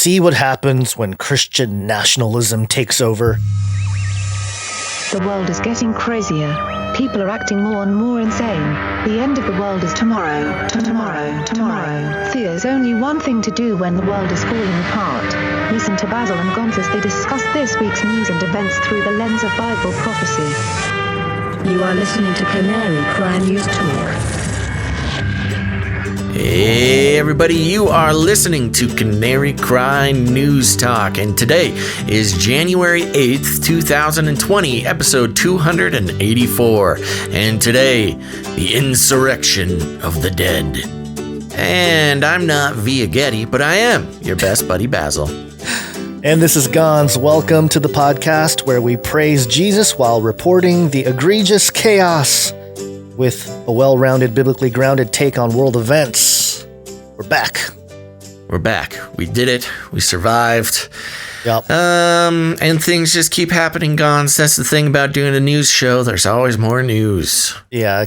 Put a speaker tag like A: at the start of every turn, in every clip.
A: See what happens when Christian nationalism takes over.
B: The world is getting crazier. People are acting more and more insane. The end of the world is tomorrow. Tomorrow. There's only one thing to do when the world is falling apart. Listen to Basil and Gonz as they discuss this week's news and events through the lens of Bible prophecy. You are listening to Canary Cry News Talk.
C: Hey everybody, you are listening to Canary Cry News Talk, and today is January 8th, 2020, episode 284, and today, the Insurrection of the Dead. And I'm not via Getty, but I am your best buddy Basil.
A: And this is Gonz. Welcome to the podcast where we praise Jesus while reporting the egregious chaos with a well-rounded, biblically grounded take on world events. We're back.
C: We did it. We survived.
A: Yep.
C: And things just keep happening, Gonz. That's the thing about doing a news show. There's always more news.
A: Yeah,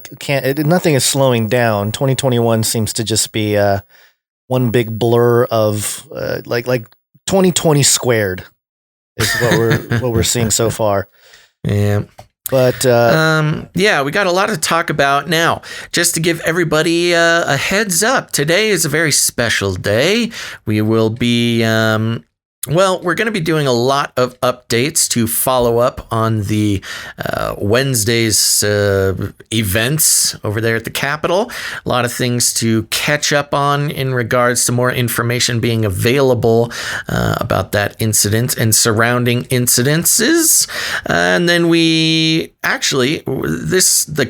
A: nothing is slowing down. 2021 seems to just be one big blur of like 2020 squared is what we're seeing so far.
C: Yeah.
A: But
C: we got a lot to talk about now. Just to give everybody a heads up, today is a very special day. We will be we're going to be doing a lot of updates to follow up on the Wednesday's events over there at the Capitol. A lot of things to catch up on in regards to more information being available about that incident and surrounding incidences. And then the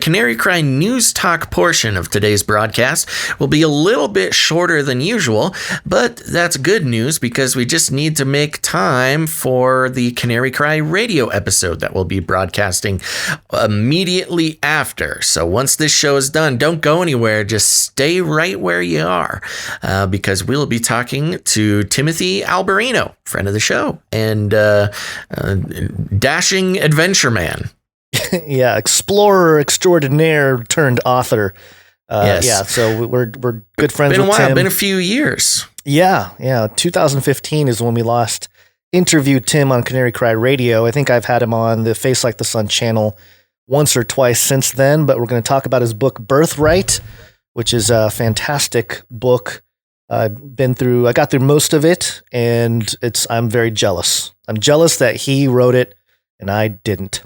C: Canary Cry News Talk portion of today's broadcast will be a little bit shorter than usual, but that's good news because we just need to make time for the Canary Cry radio episode that we'll be broadcasting immediately after. So once this show is done, don't go anywhere. Just stay right where you are because we'll be talking to Timothy Alberino, friend of the show, and dashing adventure man.
A: Yeah, explorer extraordinaire turned author.
C: Yes.
A: Yeah, so we're good friends
C: Been a
A: with
C: while,
A: Tim.
C: been a few years.
A: Yeah. 2015 is when we last interviewed Tim on Canary Cry Radio. I think I've had him on the Face Like the Sun channel once or twice since then, but we're going to talk about his book Birthright, which is a fantastic book. I got through most of it, and I'm very jealous. I'm jealous that he wrote it and I didn't.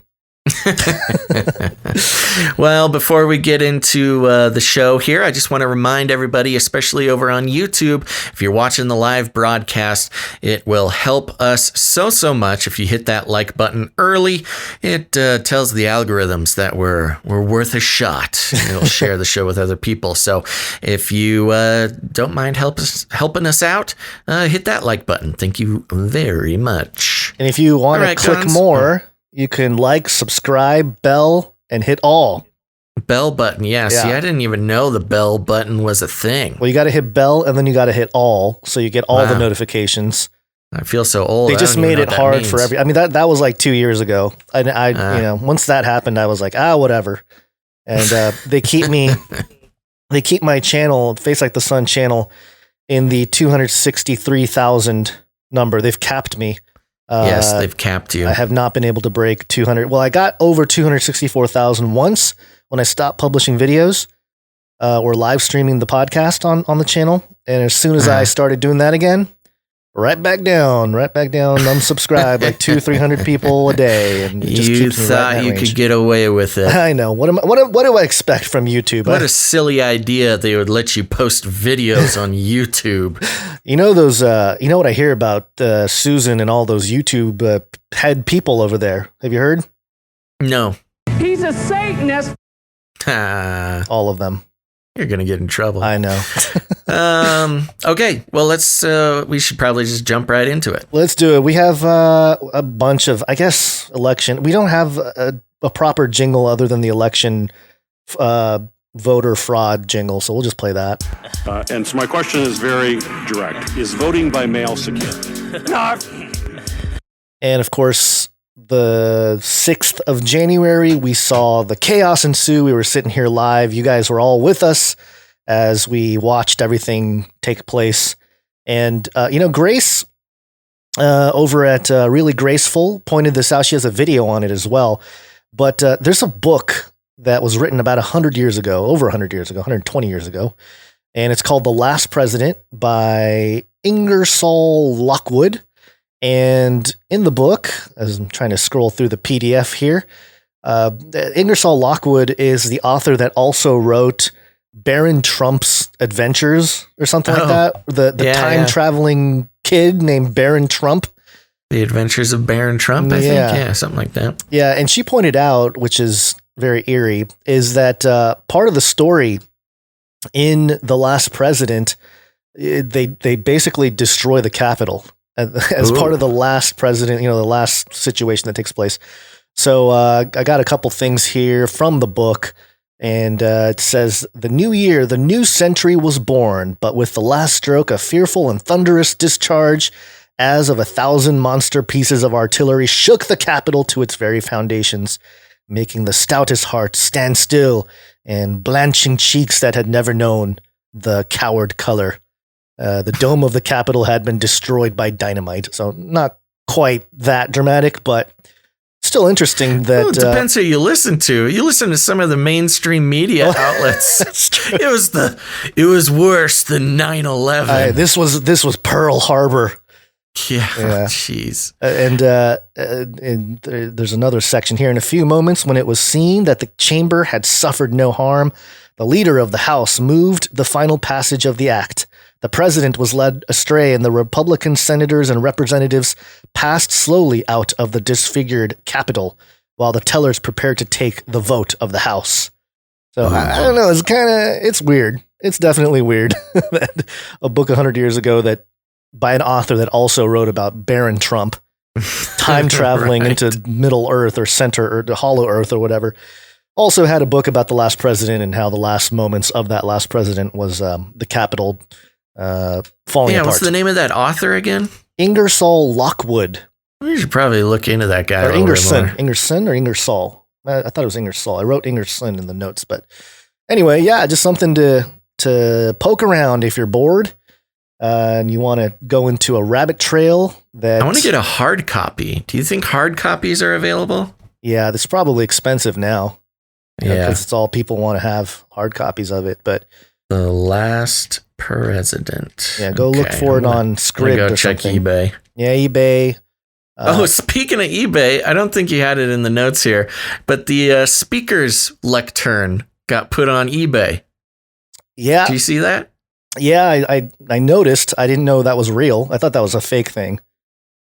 C: Well, before we get into the show here, I just want to remind everybody, especially over on YouTube, if you're watching the live broadcast, it will help us so much if you hit that like button early. It tells the algorithms that we're worth a shot. It'll share the show with other people. So if you don't mind helping us out, hit that like button. Thank you very much.
A: And if you want to click more, you can like, subscribe, bell, and hit all.
C: Bell button, yeah. See, I didn't even know the bell button was a thing.
A: Well, you got to hit bell, and then you got to hit all, so you get all the notifications.
C: I feel so old.
A: They just made it hard for every. I mean, that was like 2 years ago. Once that happened, I was like, whatever. And they keep my channel, Face Like the Sun channel, in the 263,000 number. They've capped me.
C: Yes, they've capped you.
A: I have not been able to break 200. Well, I got over 264,000 once when I stopped publishing videos or live streaming the podcast on the channel. And as soon as I started doing that again, right back down, unsubscribe like 200-300 people a day. And it just
C: you
A: keeps me
C: thought
A: right in
C: you
A: that range.
C: could get away with it.
A: I know. What do I expect from YouTube?
C: What a silly idea they would let you post videos on YouTube.
A: You know those. You know what I hear about Susan and all those YouTube head people over there. Have you heard?
C: No.
D: He's a Satanist.
A: All of them.
C: You're gonna get in trouble.
A: I know.
C: Okay. Well, we should probably just jump right into it.
A: Let's do it. We have a bunch of, I guess, election. We don't have a proper jingle other than the election voter fraud jingle, so we'll just play that.
E: And so my question is very direct. Is voting by mail secure?
D: No.
A: And of course, the 6th of January, we saw the chaos ensue. We were sitting here live. You guys were all with us as we watched everything take place. And, Grace over at Really Graceful pointed this out. She has a video on it as well. But there's a book that was written about 100 years ago, over 100 years ago, 120 years ago. And it's called The Last President by Ingersoll Lockwood. And in the book, as I'm trying to scroll through the PDF here, Ingersoll Lockwood is the author that also wrote Baron Trump's Adventures or something like that. The time-traveling kid named Baron Trump.
C: The Adventures of Baron Trump, I think. Yeah, something like that.
A: Yeah, and she pointed out, which is very eerie, is that part of the story in The Last President, they basically destroy the Capitol as part of the last president, the last situation that takes place. So I got a couple things here from the book, and it says, the new year, the new century was born, but with the last stroke, a fearful and thunderous discharge as of 1,000 monster pieces of artillery shook the Capitol to its very foundations, making the stoutest hearts stand still and blanching cheeks that had never known the coward color. The dome of the Capitol had been destroyed by dynamite. So not quite that dramatic, but still interesting that...
C: Well, it depends who you listen to. You listen to some of the mainstream media outlets.
A: That's true.
C: It was worse than 9/11.
A: This was Pearl Harbor.
C: Yeah, jeez.
A: And there's another section here. In a few moments, when it was seen that the chamber had suffered no harm, the leader of the House moved the final passage of the act. The president was led astray, and the Republican senators and representatives passed slowly out of the disfigured Capitol, while the tellers prepared to take the vote of the House. So I don't know. It's weird. It's definitely weird that a book 100 years ago that by an author that also wrote about Baron Trump time traveling into Middle Earth or Center or the Hollow Earth or whatever, also had a book about the last president and how the last moments of that last president was the Capitol falling apart.
C: What's the name of that author again?
A: Ingersoll Lockwood.
C: We should probably look into that guy.
A: Or Ingerson or Ingersoll. I thought it was Ingersoll. I wrote Ingerson in the notes, but anyway, just something to poke around if you're bored. And you want to go into a rabbit trail that...
C: I want to get a hard copy. Do you think hard copies are available?
A: Yeah, that's probably expensive now.
C: Yeah.
A: Because it's all people want to have hard copies of it. But
C: The Last President.
A: Yeah, go look for it on Scribd
C: go
A: or
C: check
A: something.
C: eBay.
A: Yeah, eBay.
C: Speaking of eBay, I don't think you had it in the notes here, but the speaker's lectern got put on eBay.
A: Yeah.
C: Do you see that?
A: Yeah, I noticed. I didn't know that was real. I thought that was a fake thing.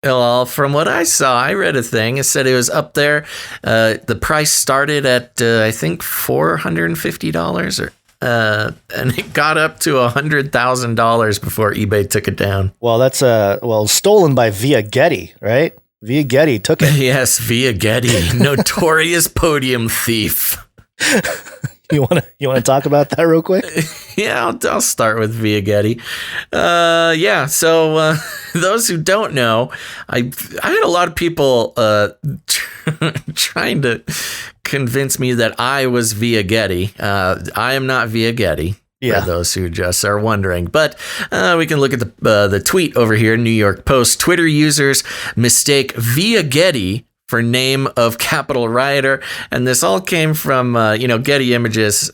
C: Well, from what I saw, I read a thing. It said it was up there. The price started at, I think, $450, and it got up to $100,000 before eBay took it down.
A: Well, that's stolen by Via Getty, right? Via Getty took it.
C: Yes, Via Getty, notorious podium thief.
A: You want to talk about that real quick?
C: Yeah, I'll start with Via Getty. So those who don't know, I had a lot of people trying to convince me that I was Via Getty. I am not Via Getty.
A: Yeah.
C: For those who just are wondering. But we can look at the tweet over here, New York Post. Twitter users mistake Via Getty for name of Capitol rioter. And this all came from, Getty Images.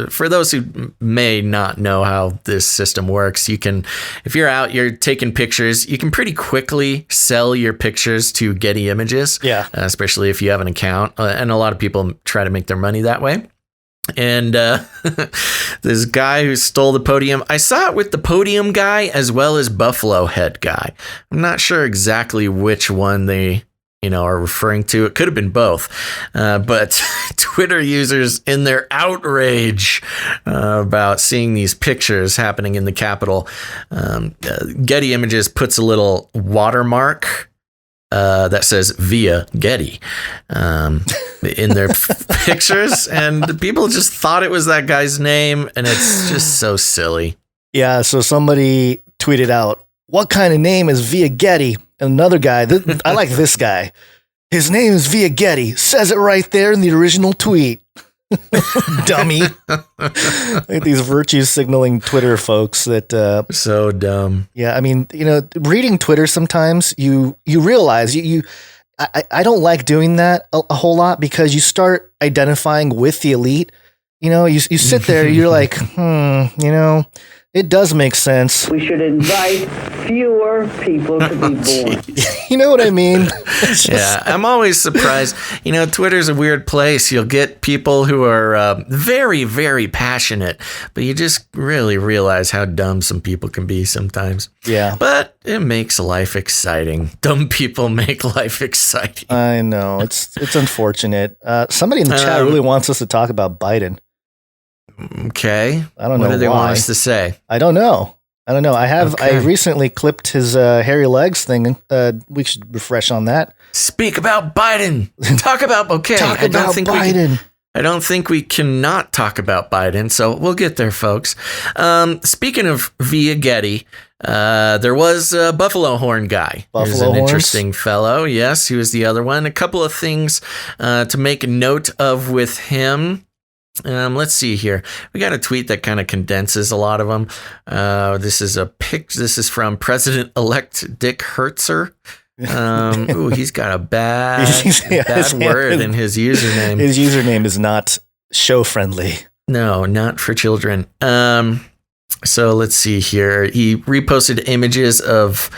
C: For those who may not know how this system works, you can, if you're out, you're taking pictures, you can pretty quickly sell your pictures to Getty Images.
A: Yeah.
C: Especially if you have an account. And a lot of people try to make their money that way. And this guy who stole the podium, I saw it with the podium guy as well as Buffalo Head guy. I'm not sure exactly which one they are referring to. It could have been both. But Twitter users in their outrage about seeing these pictures happening in the Capitol, Getty Images puts a little watermark that says Via Getty in their pictures, and people just thought it was that guy's name, and it's just so silly.
A: Yeah, so somebody tweeted out, "What kind of name is Via Getty?" And another guy, I like this guy. "His name is Via Getty. Says it right there in the original tweet." Dummy. Like these virtue signaling Twitter folks that
C: so dumb.
A: Yeah, I mean, reading Twitter sometimes you realize I don't like doing that a whole lot because you start identifying with the elite. You sit there, you're like, it does make sense.
F: We should invite fewer people to be born.
A: You know what I mean?
C: Yeah, I'm always surprised. Twitter's a weird place. You'll get people who are very, very passionate, but you just really realize how dumb some people can be sometimes.
A: Yeah.
C: But it makes life exciting. Dumb people make life exciting.
A: I know. It's unfortunate. Somebody in the chat really wants us to talk about Biden.
C: Okay.
A: I don't know
C: what do they
A: why.
C: want us to say?
A: I don't know. I recently clipped his hairy legs thing. We should refresh on that.
C: Speak about Biden. Talk about Biden. I don't think we cannot talk about Biden, so we'll get there, folks. Speaking of via Getty, there was a Buffalo Horn guy. He's an interesting fellow. Yes, he was the other one. A couple of things to make a note of with him. Let's see here. We got a tweet that kind of condenses a lot of them. This is from President-elect Dick Hertzer. He's got a bad word in his username.
A: His username is not show friendly.
C: No, not for children. So let's see here. He reposted images of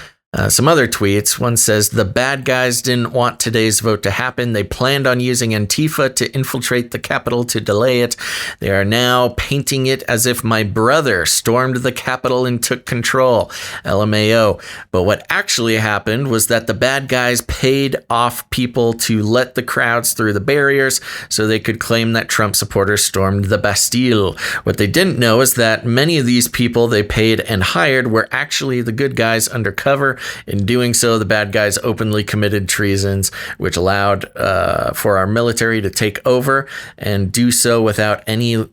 C: some other tweets. One says, the bad guys didn't want today's vote to happen. They planned on using Antifa to infiltrate the Capitol to delay it. They are now painting it as if my brother stormed the Capitol and took control. LMAO. But what actually happened was that the bad guys paid off people to let the crowds through the barriers so they could claim that Trump supporters stormed the Bastille. What they didn't know is that many of these people they paid and hired were actually the good guys undercover. In doing so, the bad guys openly committed treasons, which allowed for our military to take over and do so without any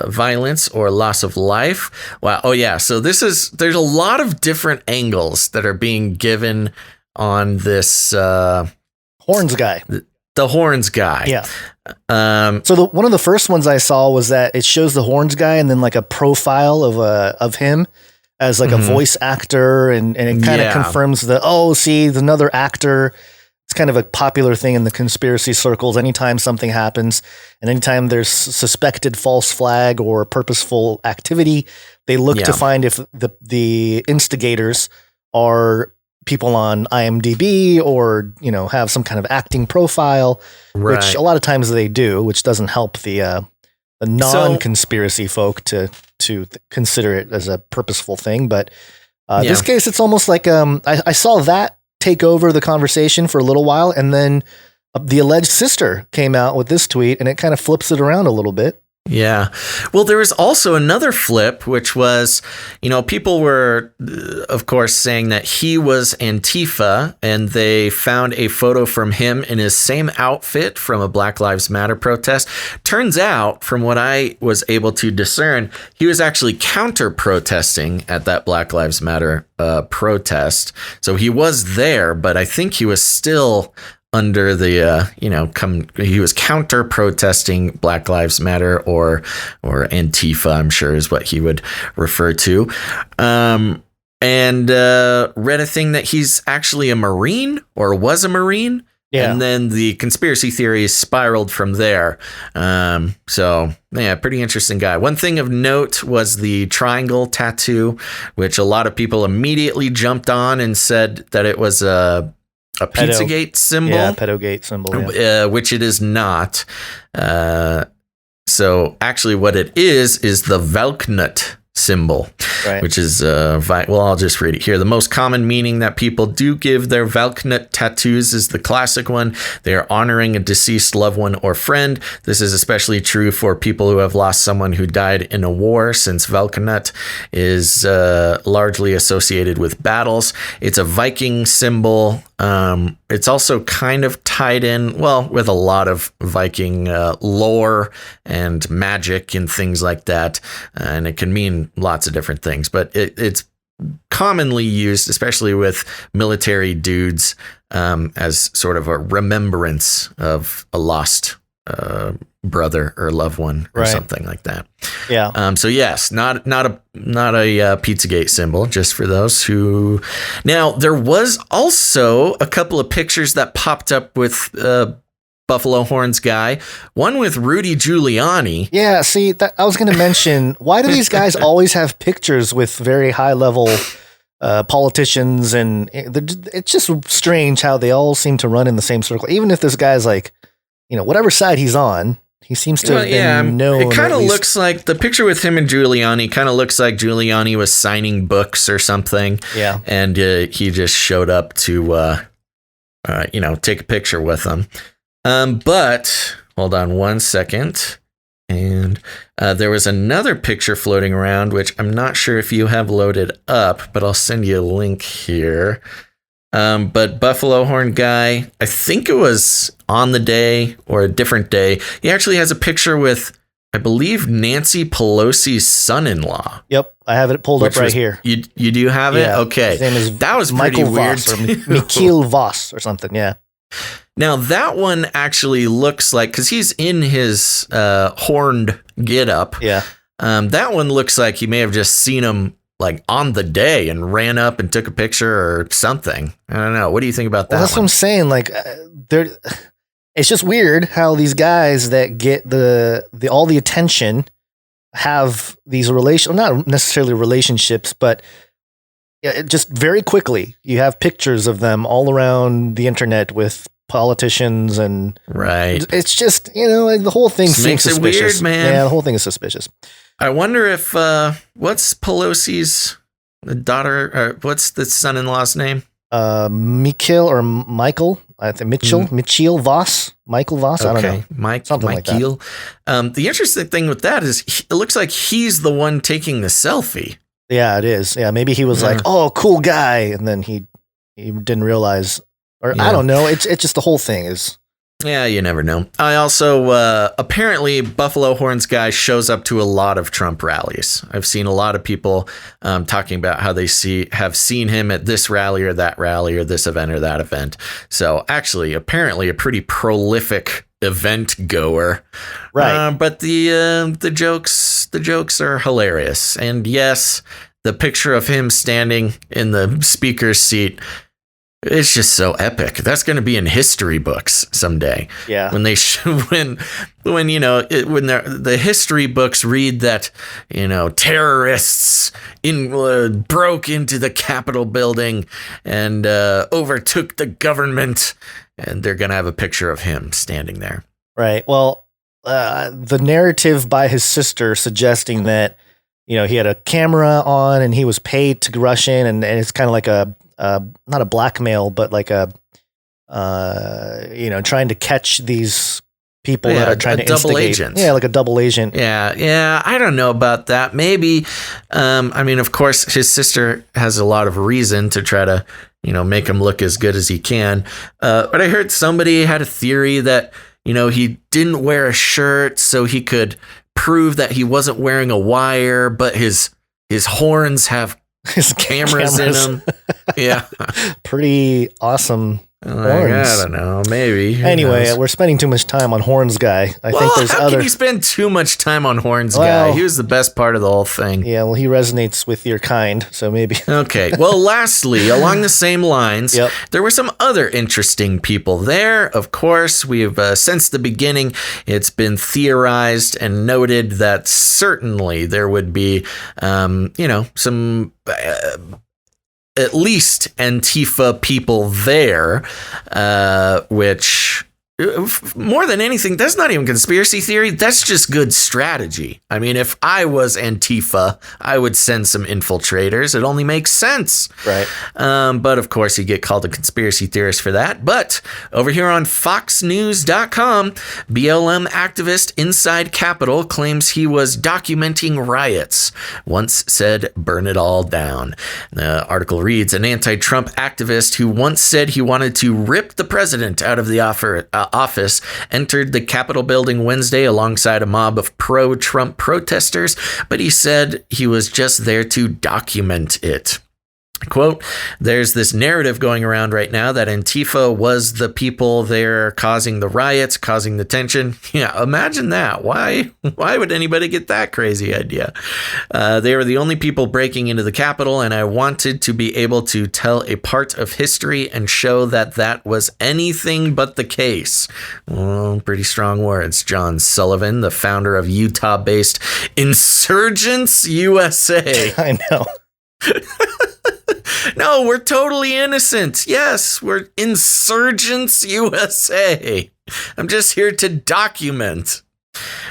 C: violence or loss of life. Wow. Oh, yeah. So there's a lot of different angles that are being given on this
A: Horns guy.
C: The Horns guy.
A: Yeah. So one of the first ones I saw was that it shows the Horns guy and then like a profile of him as like a voice actor, and it kind of confirms there's another actor. It's kind of a popular thing in the conspiracy circles. Anytime something happens and anytime there's suspected false flag or purposeful activity, they look to find if the instigators are people on IMDb or, have some kind of acting profile, which a lot of times they do, which doesn't help the non-conspiracy folk to consider it as a purposeful thing. But this case, it's almost like I saw that take over the conversation for a little while, and then the alleged sister came out with this tweet, and it kind of flips it around a little bit.
C: Yeah. Well, there was also another flip, which was, people were, of course, saying that he was Antifa, and they found a photo from him in his same outfit from a Black Lives Matter protest. Turns out, from what I was able to discern, he was actually counter-protesting at that Black Lives Matter protest. So he was there, but I think he was still under the, he was counter protesting Black Lives Matter or Antifa, I'm sure is what he would refer to. And read a thing that he's actually a Marine or was a Marine. Yeah. And then the conspiracy theories spiraled from there. Pretty interesting guy. One thing of note was the triangle tattoo, which a lot of people immediately jumped on and said that it was a Pizzagate symbol.
A: Yeah, pedogate symbol. Yeah.
C: Which it is not. So actually what it is the Valknut symbol, which is, I'll just read it here. The most common meaning that people do give their Valknut tattoos is the classic one. They are honoring a deceased loved one or friend. This is especially true for people who have lost someone who died in a war, since Valknut is largely associated with battles. It's a Viking symbol. It's also kind of tied in, with a lot of Viking lore and magic and things like that. And it can mean lots of different things, but it's commonly used, especially with military dudes, as sort of a remembrance of a lost brother or loved one or
A: Right.
C: something like that.
A: Yeah.
C: So yes, not a Pizzagate symbol, just for those who. Now there was also a couple of pictures that popped up with Buffalo Horns guy, one with Rudy Giuliani.
A: Yeah, see, I was going to mention, why do these guys always have pictures with very high level politicians? And it's just strange how they all seem to run in the same circle. Even if this guy's like, whatever side he's on, he seems to have been known.
C: It kind of looks like the picture with him and Giuliani kind of looks like Giuliani was signing books or something.
A: Yeah.
C: And he just showed up to, take a picture with them. But hold on one second. And there was another picture floating around, which I'm not sure if you have loaded up, but I'll send you a link here. But Buffalo Horn guy, I think it was on the day or a different day. He actually has a picture with, I believe, Nancy Pelosi's son-in-law.
A: Yep, I have it pulled up right here.
C: You do have it?
A: Yeah.
C: Okay.
A: His name is
C: that was
A: Michael
C: pretty weird.
A: Voss, or Mikhail Voss or something, yeah.
C: Now, that one actually looks like, because he's in his horned get-up.
A: Yeah.
C: That one looks like he may have just seen him like on the day and ran up and took a picture or something. I don't know. What do you think about that?
A: Well, that's what I'm saying. Like, it's just weird how these guys that get all the attention have these not necessarily relationships, but just very quickly you have pictures of them all around the internet with politicians, and
C: right.
A: It's just, like the whole thing seems suspicious.
C: Weird, man.
A: Yeah, the whole thing is suspicious.
C: I wonder if what's Pelosi's daughter, or what's the son-in-law's name?
A: Mikhail or Michael, I think Mitchell Voss, Michael Voss. I don't know. Something like that.
C: The interesting thing with that is it looks like he's the one taking the selfie.
A: Yeah, it is. Yeah, maybe he was like, "Oh, cool guy," and then he didn't realize, or I don't know. It's just the whole thing is.
C: Yeah, you never know. I also, apparently Buffalo Horns guy shows up to a lot of Trump rallies. I've seen a lot of people talking about how they have seen him at this rally or that rally or this event or that event. So actually, apparently a pretty prolific event goer.
A: Right.
C: But the jokes are hilarious. And yes, the picture of him standing in the speaker's seat, it's just so epic. That's going to be in history books someday.
A: Yeah.
C: When they when the history books read that, terrorists broke into the Capitol building and overtook the government, and they're going to have a picture of him standing there. Right.
A: Well, the narrative by his sister suggesting that, he had a camera on and he was paid to rush in, and it's kind of like not a blackmail, but like trying to catch these people that are trying to instigate.
C: Double agent.
A: Yeah, like a double agent.
C: Yeah. I don't know about that. Maybe. Of course, his sister has a lot of reason to try to, make him look as good as he can. But I heard somebody had a theory that, he didn't wear a shirt so he could prove that he wasn't wearing a wire, but his horns have
A: His
C: cameras in them. Yeah.
A: Pretty awesome horns.
C: I don't know. Maybe. Who
A: anyway,
C: knows?
A: we're spending too much time on Horns guy. I think there's
C: how
A: other.
C: Can you spend too much time on Horns guy? He was the best part of the whole thing.
A: Yeah, well, he resonates with your kind, so maybe.
C: Okay. Well, lastly, along the same lines, there were some other interesting people there. Of course, we've since the beginning, it's been theorized and noted that certainly there would be, some. At least Antifa people there, which more than anything, that's not even conspiracy theory. That's just good strategy. I mean, if I was Antifa, I would send some infiltrators. It only makes sense.
A: Right.
C: But of course, you get called a conspiracy theorist for that. But over here on FoxNews.com, BLM activist inside Capitol claims he was documenting riots. Once said, burn it all down. The article reads, an anti-Trump activist who once said he wanted to rip the president out of the office entered the Capitol building Wednesday alongside a mob of pro-Trump protesters, but he said he was just there to document it. Quote, there's this narrative going around right now that Antifa was the people there causing the riots, causing the tension. Yeah, imagine that. Why would anybody get that crazy idea? They were the only people breaking into the Capitol, and I wanted to be able to tell a part of history and show that that was anything but the case. Well, pretty strong words. John Sullivan, the founder of Utah-based Insurgents USA.
A: I know.
C: No, we're totally innocent. Yes, we're Insurgents USA. I'm just here to document.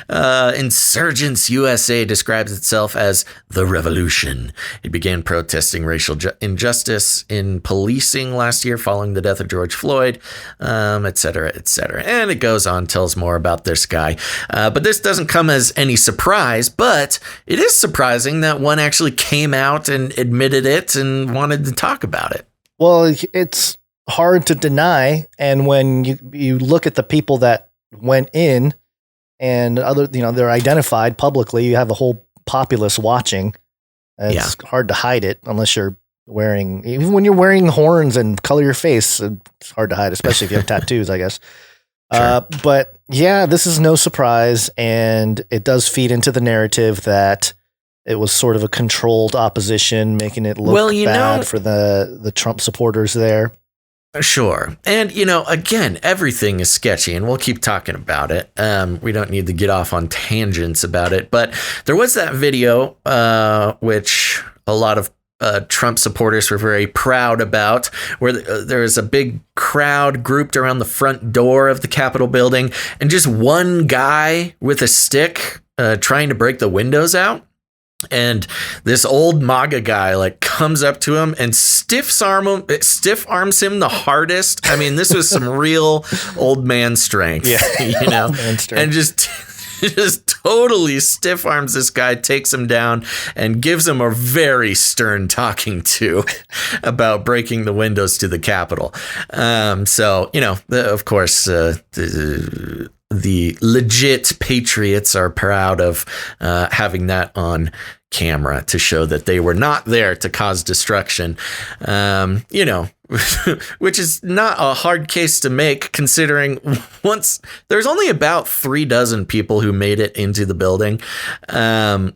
C: Insurgents USA describes itself as the revolution. It began protesting racial injustice in policing last year following the death of George Floyd, et cetera, et cetera. And it goes on, tells more about this guy. But this doesn't come as any surprise, but it is surprising that one actually came out and admitted it and wanted to talk about it.
A: Well, it's hard to deny. And when you look at the people that went in, and other, they're identified publicly. You have a whole populace watching. It's hard to hide it unless you're even when you're wearing horns and color your face, it's hard to hide, especially if you have tattoos, I guess. Sure. But yeah, this is no surprise. And it does feed into the narrative that it was sort of a controlled opposition, making it look bad for the Trump supporters there.
C: Sure. And, again, everything is sketchy and we'll keep talking about it. We don't need to get off on tangents about it. But there was that video, which a lot of Trump supporters were very proud about, where there was a big crowd grouped around the front door of the Capitol building and just one guy with a stick trying to break the windows out. And this old MAGA guy comes up to him and stiff arms him the hardest. I mean, this was some real old man strength, and just totally stiff arms this guy, takes him down and gives him a very stern talking to about breaking the windows to the Capitol. Of course, the legit patriots are proud of having that on camera to show that they were not there to cause destruction, which is not a hard case to make, considering once there's only about 36 people who made it into the building. And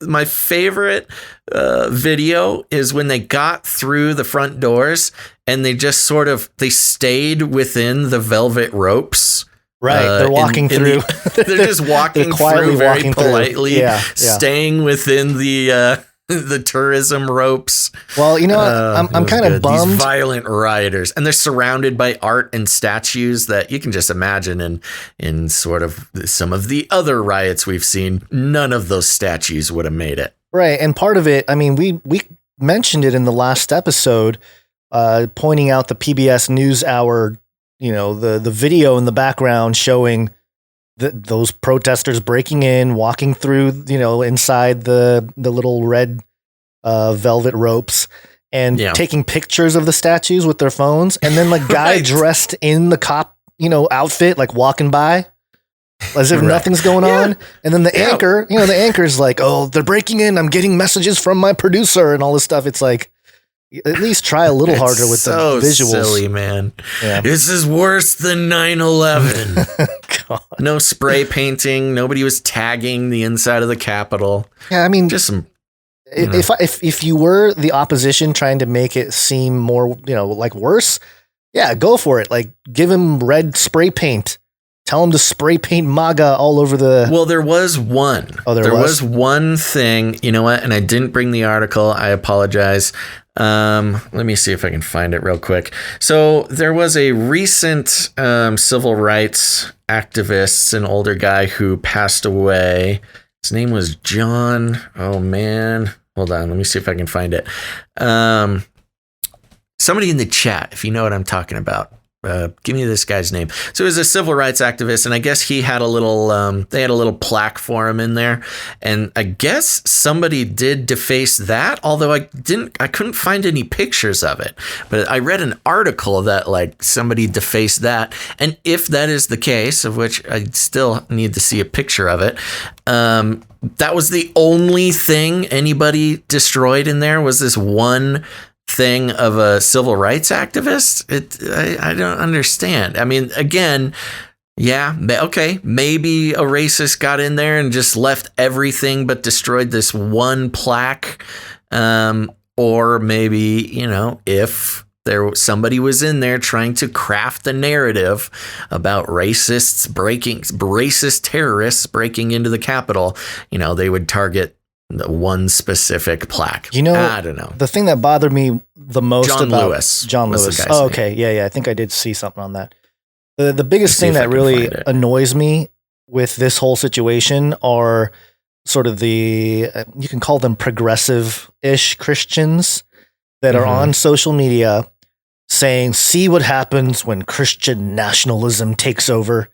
C: my favorite video is when they got through the front doors and they just they stayed within the velvet ropes.
A: Right. They're walking through.
C: They're just walking through very politely, staying within the tourism ropes.
A: Well, I'm kind of bummed.
C: These violent rioters, and they're surrounded by art and statues that you can just imagine in sort of some of the other riots we've seen. None of those statues would have made it.
A: Right. And part of it, I mean, we mentioned it in the last episode, pointing out the PBS NewsHour, the video in the background showing those protesters breaking in, walking through, inside the little red velvet ropes and taking pictures of the statues with their phones. And then guy dressed in the cop, outfit, walking by as if nothing's going on. And then the anchor, the anchor's like, oh, they're breaking in. I'm getting messages from my producer and all this stuff. It's at least try a little harder with the visuals.
C: Silly, man. Yeah. This is worse than 9/11. No spray painting. Nobody was tagging the inside of the Capitol.
A: Yeah, I mean,
C: just some.
A: If you were the opposition trying to make it seem more, worse, go for it. Give him red spray paint. Tell him to spray paint MAGA all over the.
C: Well, there was one.
A: Oh, there was
C: one thing. You know what? And I didn't bring the article. I apologize. Let me see if I can find it real quick. So there was a recent civil rights activist, an older guy who passed away. His name was John. Oh, man. Hold on. Let me see if I can find it. Somebody in the chat, if you know what I'm talking about. Give me this guy's name. So he was a civil rights activist, and I guess he had a little, they had a little plaque for him in there. And I guess somebody did deface that, although I couldn't find any pictures of it. But I read an article that like somebody defaced that. And if that is the case, of which I still need to see a picture of it, that was the only thing anybody destroyed in there, was this one thing of a civil rights activist. I don't understand. I mean, again, yeah, okay, maybe a racist got in there and just left everything but destroyed this one plaque. Or maybe, if somebody was in there trying to craft a narrative about racist terrorists breaking into the Capitol, they would target one specific plaque. I don't know.
A: The thing that bothered me the most
C: John
A: about
C: Lewis.
A: John Lewis. Oh, okay. Yeah. I think I did see something on that. The biggest thing that really annoys me with this whole situation are sort of you can call them progressive-ish Christians that are on social media saying, see what happens when Christian nationalism takes over.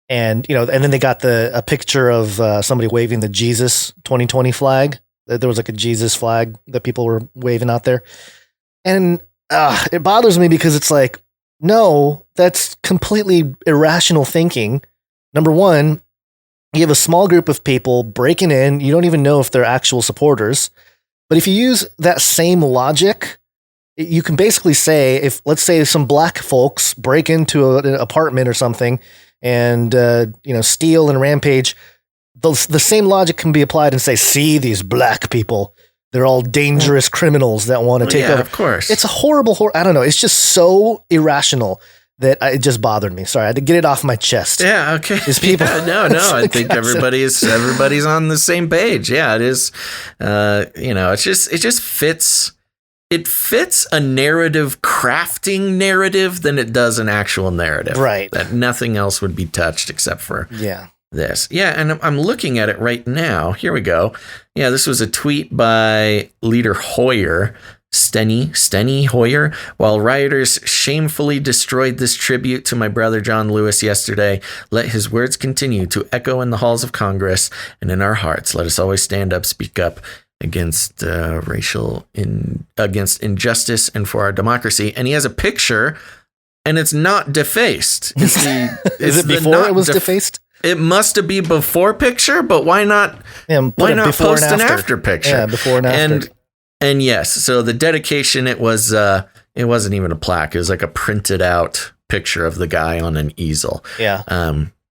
A: And, and then they got a picture of somebody waving the Jesus 2020 flag. There was like a Jesus flag that people were waving out there. And it bothers me because it's like, no, that's completely irrational thinking. Number one, you have a small group of people breaking in. You don't even know if they're actual supporters. But if you use that same logic, you can basically say, if let's say some black folks break into an apartment or something and steal and rampage, the same logic can be applied and say, see these black people, they're all dangerous criminals that want to take over.
C: Of course.
A: It's a horrible, I don't know. It's just so irrational that it just bothered me. Sorry, I had to get it off my chest.
C: Yeah. Okay.
A: These people.
C: Yeah, no. I think everybody's on the same page. Yeah, it is. It just fits. It fits a narrative crafting narrative than it does an actual narrative.
A: Right.
C: That nothing else would be touched except for this. Yeah. And I'm looking at it right now. Here we go. Yeah. This was a tweet by leader Hoyer, Steny Hoyer. While rioters shamefully destroyed this tribute to my brother John Lewis yesterday, let his words continue to echo in the halls of Congress and in our hearts. Let us always stand up, speak up against against injustice and for our democracy. And he has a picture, and it's not defaced. Is
A: it before it was defaced?
C: It must be before picture, but why not?
A: Yeah,
C: why not post an after picture?
A: Yeah, before and after.
C: And yes, so the dedication, it wasn't even a plaque. It was like a printed out picture of the guy on an easel.
A: Yeah.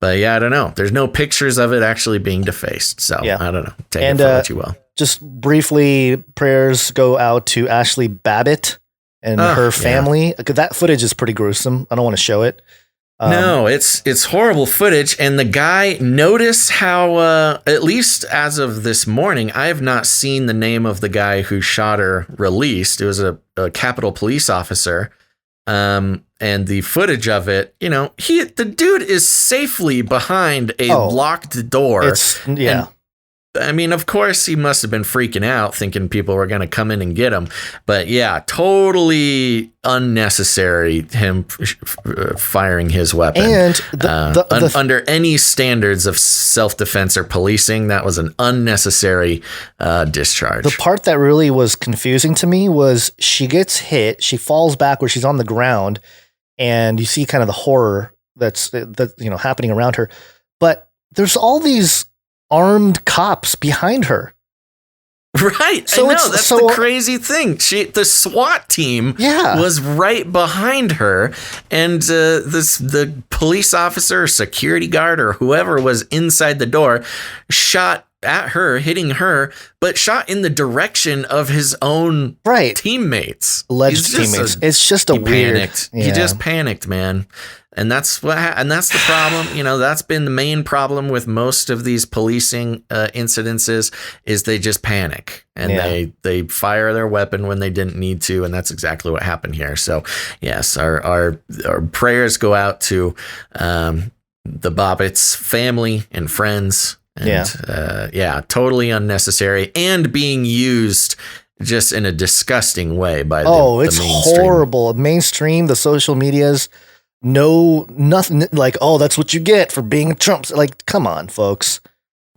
C: But yeah, I don't know. There's no pictures of it actually being defaced. So I don't know. Take it for what you will.
A: Just briefly, prayers go out to Ashley Babbitt and her family. Yeah. That footage is pretty gruesome. I don't want to show it.
C: No, it's horrible footage. And the guy, notice how, at least as of this morning, I have not seen the name of the guy who shot her released. It was a Capitol police officer. And the footage of it, the dude is safely behind a locked door. And, of course, he must have been freaking out, thinking people were going to come in and get him. But yeah, totally unnecessary, him firing his weapon. And under any standards of self-defense or policing, that was an unnecessary discharge.
A: The part that really was confusing to me was she gets hit, she falls backward, she's on the ground, and you see kind of the horror that's happening around her. But there's all these armed cops behind her.
C: Right. So that's the crazy thing. The SWAT team was right behind her, and the police officer or security guard or whoever was inside the door shot at her, hitting her, but shot in the direction of his own teammates.
A: Alleged teammates. It's just weird.
C: Panicked. He just panicked, man. And that's that's the problem. That's been the main problem with most of these policing incidences is they just panic and they fire their weapon when they didn't need to. And that's exactly what happened here. So yes, our prayers go out to the Bobbitt's family and friends. And totally unnecessary and being used just in a disgusting way by the mainstream.
A: Horrible. Mainstream, the social medias. no, nothing like, oh, that's what you get for being a Trump. Like, come on, folks.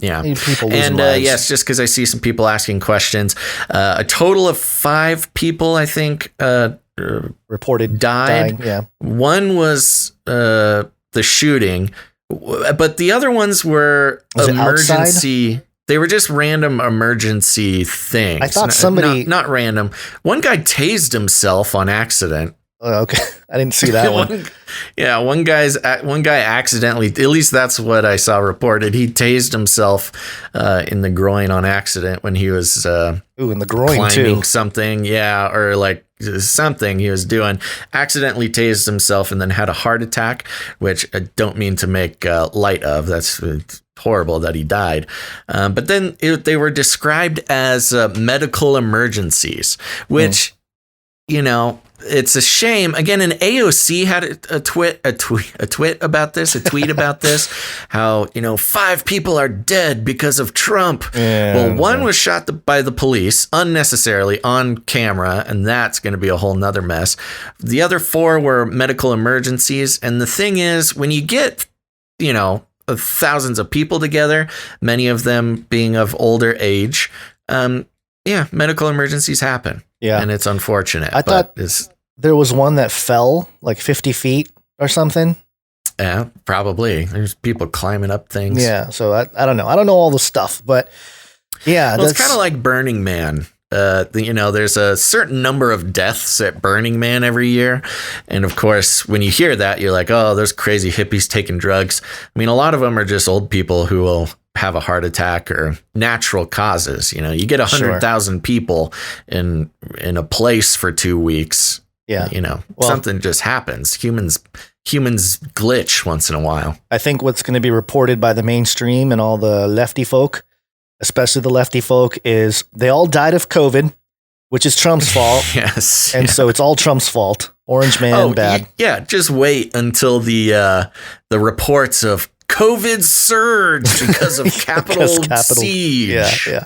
C: Yeah.
A: People losing
C: and
A: lives.
C: yes, just because I see some people asking questions, a total of 5 people, I think,
A: reported
C: died.
A: dying. Yeah.
C: One was the shooting, but the other ones were
A: Was it
C: emergency. They were just random emergency things.
A: I thought somebody
C: not random. One guy tased himself on accident.
A: Oh, okay, I didn't see that one.
C: One guy accidentally, at least that's what I saw reported. He tased himself in the groin on accident when he was
A: in the groin
C: climbing
A: too.
C: something, or like something he was doing. Accidentally tased himself and then had a heart attack, which I don't mean to make light of. That's horrible that he died. But then they were described as medical emergencies, which it's a shame. Again, an AOC had a tweet about this, how, 5 people are dead because of Trump. Well, one was shot by the police unnecessarily on camera, and that's going to be a whole nother mess. The other 4 were medical emergencies. And the thing is, when you get, thousands of people together, many of them being of older age, medical emergencies happen.
A: Yeah.
C: And it's unfortunate.
A: I thought there was one that fell like 50 feet or something.
C: Yeah, probably. There's people climbing up things.
A: Yeah. So I don't know. I don't know all the stuff, but yeah.
C: Well, it's kind of like Burning Man. There's a certain number of deaths at Burning Man every year. And of course, when you hear that, you're like, oh, there's crazy hippies taking drugs. I mean, a lot of them are just old people who will have a heart attack or natural causes. You get 100,000 people in a place for 2 weeks.
A: Yeah.
C: Something just happens. Humans glitch once in a while.
A: I think what's going to be reported by the mainstream and all the lefty folk, especially the lefty folk, is they all died of COVID, which is Trump's fault.
C: Yes.
A: And so it's all Trump's fault. Orange man, bad.
C: Yeah. Just wait until the reports of COVID surge because of Capitol siege.
A: Yeah.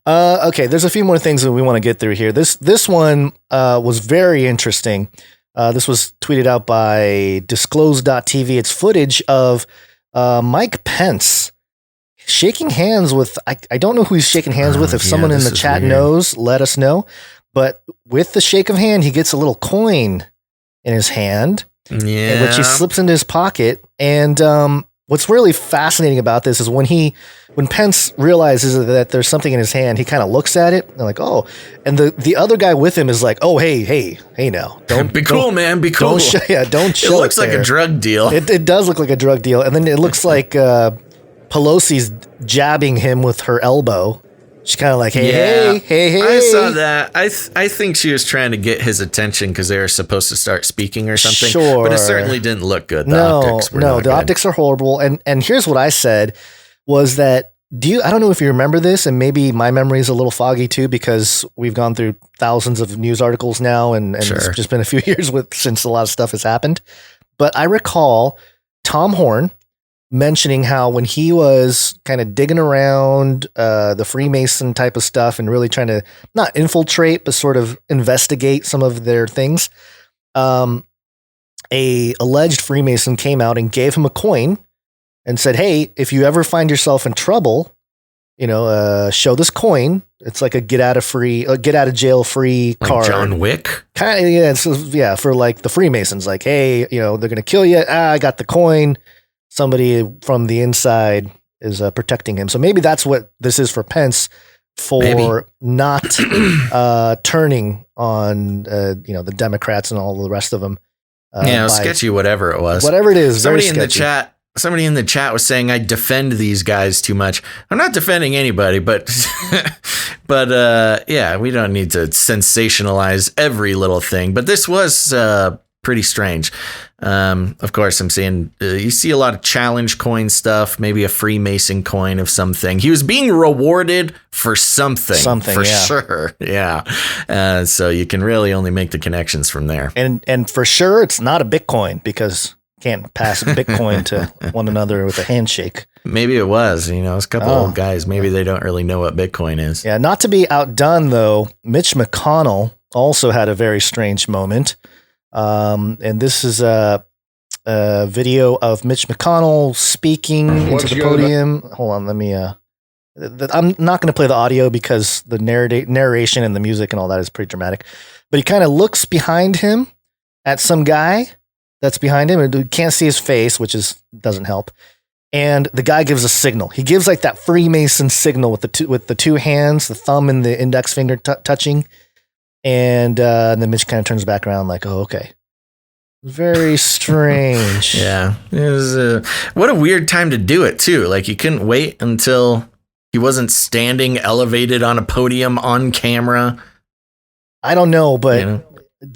A: Okay, there's a few more things that we want to get through here. This one was very interesting. This was tweeted out by disclose.tv. It's footage of Mike Pence shaking hands with, I don't know who he's shaking hands with. If someone in the chat knows, let us know. But with the shake of hand, he gets a little coin in his hand, which he slips into his pocket. And what's really fascinating about this is when Pence realizes that there's something in his hand, he kind of looks at it and like, oh, and the other guy with him is like, oh, hey now, don't
C: be cool, man, be cool.
A: Don't show
C: it looks like a drug deal.
A: It does look like a drug deal. And then it looks like Pelosi's jabbing him with her elbow. She's kind of like, hey.
C: I saw that. I think she was trying to get his attention because they were supposed to start speaking or something. Sure. But it certainly didn't look good. The
A: optics are horrible. And here's what I said was that, I don't know if you remember this, and maybe my memory is a little foggy too, because we've gone through thousands of news articles now, and it's just been a few years since a lot of stuff has happened. But I recall Tom Horn mentioning how when he was kind of digging around the Freemason type of stuff and really trying to not infiltrate, but sort of investigate some of their things, a alleged Freemason came out and gave him a coin and said, hey, if you ever find yourself in trouble, show this coin. It's like a get out of jail free
C: like
A: card.
C: John Wick?
A: Kind of, for like the Freemasons, like, hey, they're going to kill you. I got the coin. Somebody from the inside is protecting him. So maybe that's what this is for Pence, for not turning on, the Democrats and all the rest of them.
C: Sketchy, whatever it was.
A: Whatever it is.
C: Somebody in the chat was saying I defend these guys too much. I'm not defending anybody, but we don't need to sensationalize every little thing. But this was pretty strange. Of course, I'm saying you see a lot of challenge coin stuff, maybe a Freemason coin of something. He was being rewarded for something for sure. Yeah. So you can really only make the connections from there.
A: And for sure, it's not a Bitcoin, because you can't pass Bitcoin to one another with a handshake.
C: Maybe it was, it's a couple old guys. Maybe they don't really know what Bitcoin is.
A: Yeah. Not to be outdone though, Mitch McConnell also had a very strange moment. And this is video of Mitch McConnell speaking into the podium. Hold on, let me. I'm not going to play the audio because the narration and the music and all that is pretty dramatic. But he kind of looks behind him at some guy that's behind him, and you can't see his face, which doesn't help. And the guy gives a signal. He gives like that Freemason signal with the two hands, the thumb and the index finger touching. And then Mitch kind of turns back around like, oh, okay. Very strange.
C: Yeah. It was, what a weird time to do it, too. Like, you couldn't wait until he wasn't standing elevated on a podium on camera.
A: I don't know, but...
C: You know,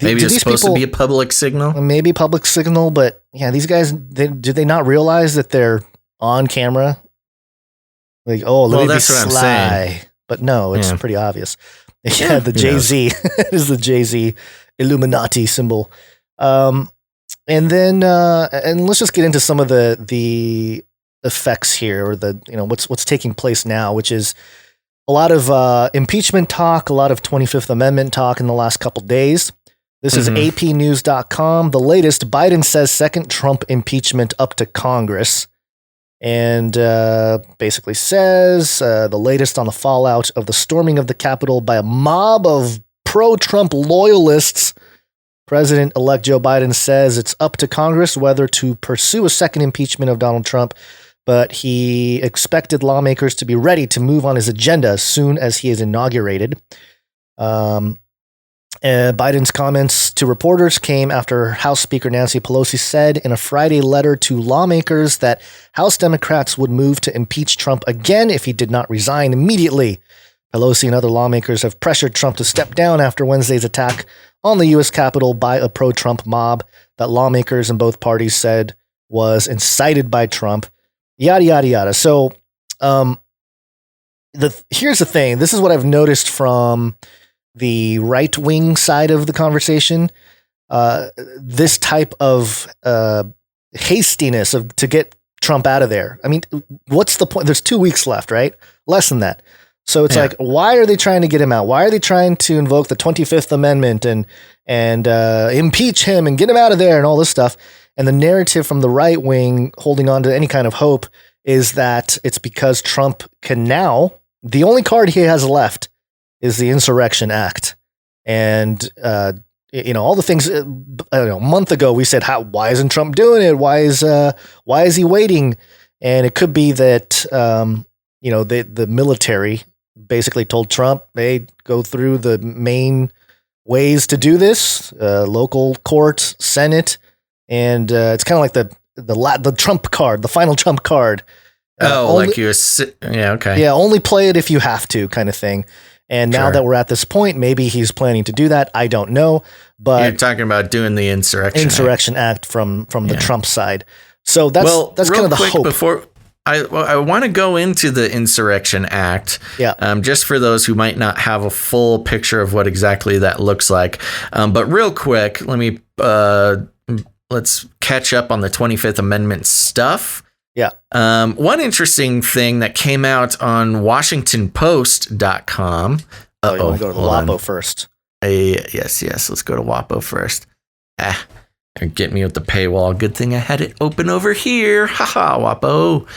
C: maybe it's supposed to be a public signal?
A: Maybe public signal, but yeah, these guys, do they not realize that they're on camera? Like, oh, let me be sly. But no, it's pretty obvious. Yeah, the Jay-Z is the Jay-Z Illuminati symbol. And then and let's just get into some of the effects here, or the what's taking place now, which is a lot of impeachment talk, a lot of 25th Amendment talk in the last couple days. This is APnews.com. The latest: Biden says second Trump impeachment up to Congress, and basically says the latest on the fallout of the storming of the Capitol by a mob of pro-Trump loyalists. President-elect Joe Biden says it's up to Congress whether to pursue a second impeachment of Donald Trump, but he expected lawmakers to be ready to move on his agenda as soon as he is inaugurated. Biden's comments to reporters came after House Speaker Nancy Pelosi said in a Friday letter to lawmakers that House Democrats would move to impeach Trump again if he did not resign immediately. Pelosi and other lawmakers have pressured Trump to step down after Wednesday's attack on the U.S. Capitol by a pro-Trump mob that lawmakers in both parties said was incited by Trump. Yada, yada, yada. So here's the thing. This is what I've noticed from the right-wing side of the conversation. This type of hastiness to get Trump out of there. I mean, what's the point? There's 2 weeks left, right? Less than that. So it's like, why are they trying to get him out? Why are they trying to invoke the 25th Amendment and impeach him and get him out of there and all this stuff? And the narrative from the right wing holding on to any kind of hope is that it's because Trump can now, the only card he has left is the Insurrection Act. And, all the things, I don't know, a month ago we said, why isn't Trump doing it? Why is he waiting? And it could be that, the military basically told Trump, hey, go through the main ways to do this, local court, Senate, and it's kind of like the Trump card, the final Trump card.
C: Okay.
A: Yeah, only play it if you have to, kind of thing. And now that we're at this point, maybe he's planning to do that. I don't know, but
C: you're talking about doing the Insurrection
A: Act from the Trump side. So that's kind of the hope.
C: Before I want to go into the Insurrection Act, just for those who might not have a full picture of what exactly that looks like. But real quick, let's catch up on the 25th Amendment stuff.
A: Yeah.
C: One interesting thing that came out on WashingtonPost.com.
A: You want to go to the WAPO first?
C: Yes. Let's go to WAPO first. Get me with the paywall. Good thing I had it open over here. Haha, WAPO.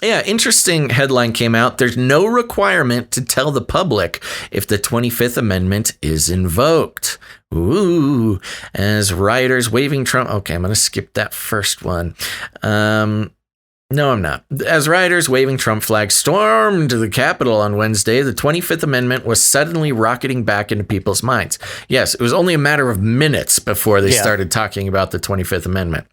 C: Interesting headline came out. There's no requirement to tell the public if the 25th Amendment is invoked. Ooh, as rioters waving Trump. Okay, I'm going to skip that first one. No, I'm not. As rioters waving Trump flags stormed the Capitol on Wednesday, the 25th Amendment was suddenly rocketing back into people's minds. Yes, it was only a matter of minutes before they started talking about the 25th Amendment.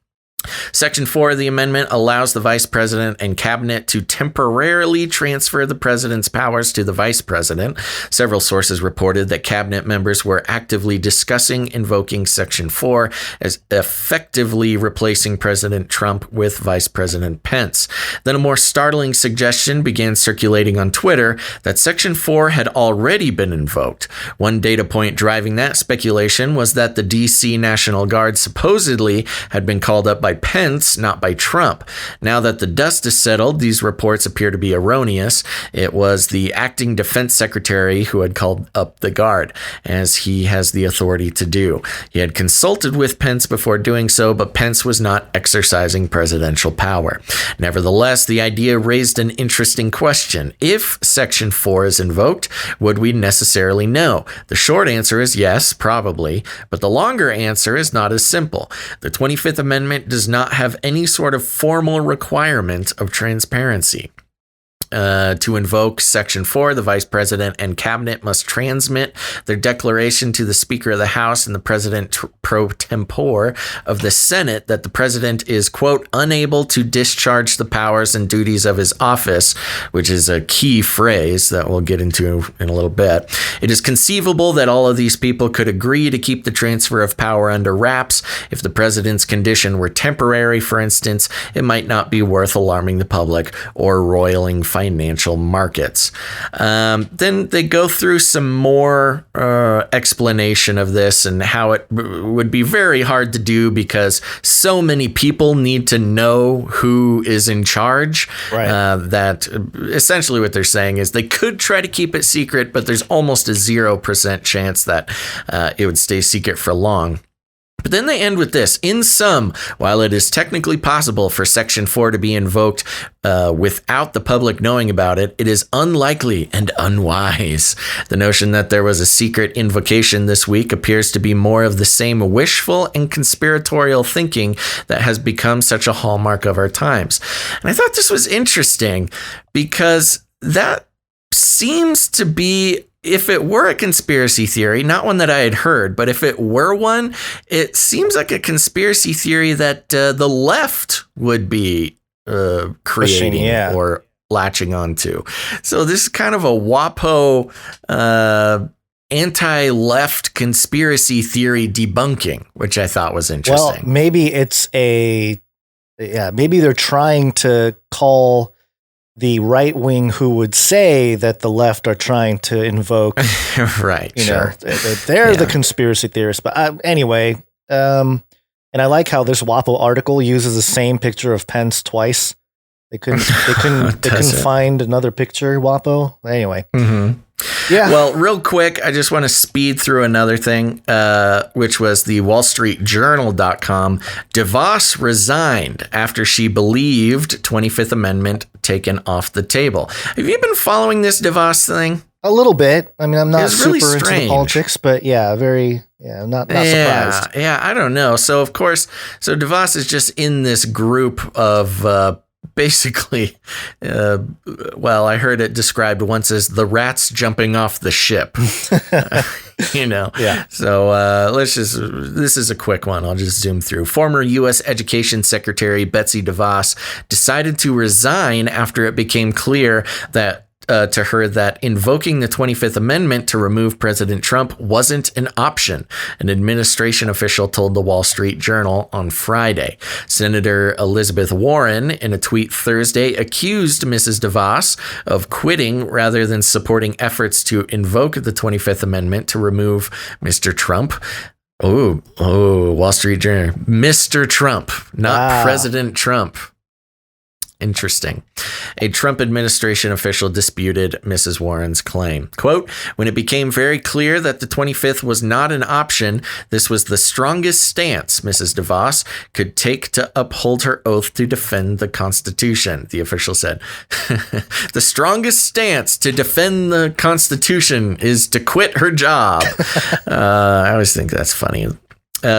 C: Section 4 of the amendment allows the vice president and cabinet to temporarily transfer the president's powers to the vice president. Several sources reported that cabinet members were actively discussing invoking Section 4 as effectively replacing President Trump with Vice President Pence. Then a more startling suggestion began circulating on Twitter that Section 4 had already been invoked. One data point driving that speculation was that the D.C. National Guard supposedly had been called up by by Pence, not by Trump. Now that the dust is settled, these reports appear to be erroneous. It was the acting defense secretary who had called up the guard, as he has the authority to do. He had consulted with Pence before doing so, but Pence was not exercising presidential power. Nevertheless, the idea raised an interesting question. If Section 4 is invoked, would we necessarily know? The short answer is yes, probably, but the longer answer is not as simple. The 25th Amendment does not have any sort of formal requirement of transparency. To invoke Section 4, the Vice President and Cabinet must transmit their declaration to the Speaker of the House and the President pro tempore of the Senate that the President is, quote, unable to discharge the powers and duties of his office, which is a key phrase that we'll get into in a little bit. It is conceivable that all of these people could agree to keep the transfer of power under wraps. If the President's condition were temporary, for instance, it might not be worth alarming the public or roiling financial markets. Then they go through some more explanation of this and how it would be very hard to do because so many people need to know who is in charge. Right. That essentially what they're saying is they could try to keep it secret, but there's almost a 0% chance that it would stay secret for long. But then they end with this. In sum, while it is technically possible for Section 4 to be invoked without the public knowing about it, it is unlikely and unwise. The notion that there was a secret invocation this week appears to be more of the same wishful and conspiratorial thinking that has become such a hallmark of our times. And I thought this was interesting because that seems to be, if it were a conspiracy theory, not one that I had heard, but if it were one, it seems like a conspiracy theory that the left would be creating or latching onto. So this is kind of a WAPO anti-left conspiracy theory debunking, which I thought was interesting.
A: Well, maybe it's maybe they're trying to call the right wing who would say that the left are trying to invoke,
C: right?
A: They're the conspiracy theorists. But anyway, and I like how this WAPO article uses the same picture of Pence twice. They couldn't find another picture. WAPO. Anyway. Mm-hmm. Yeah.
C: Well, real quick, I just want to speed through another thing, which was the WallStreetJournal.com. DeVos resigned after she believed 25th Amendment taken off the table. Have you been following this DeVos thing?
A: A little bit. I mean, I'm not super
C: really
A: into the politics, but not surprised.
C: Yeah, I don't know. So, of course, DeVos is just in this group of basically, I heard it described once as the rats jumping off the ship. Yeah. So this is a quick one. I'll just zoom through. Former U.S. Education Secretary Betsy DeVos decided to resign after it became clear that to her that invoking the 25th Amendment to remove President Trump wasn't an option, an administration official told the Wall Street Journal on Friday. Senator Elizabeth Warren, in a tweet Thursday, accused Mrs. DeVos of quitting rather than supporting efforts to invoke the 25th Amendment to remove Mr. Trump. Oh, Wall Street Journal. Mr. Trump, not President Trump. Interesting. A Trump administration official disputed Mrs. Warren's claim. Quote, when it became very clear that the 25th was not an option, this was the strongest stance Mrs. DeVos could take to uphold her oath to defend the Constitution, the official said. The strongest stance to defend the Constitution is to quit her job. I always think that's funny.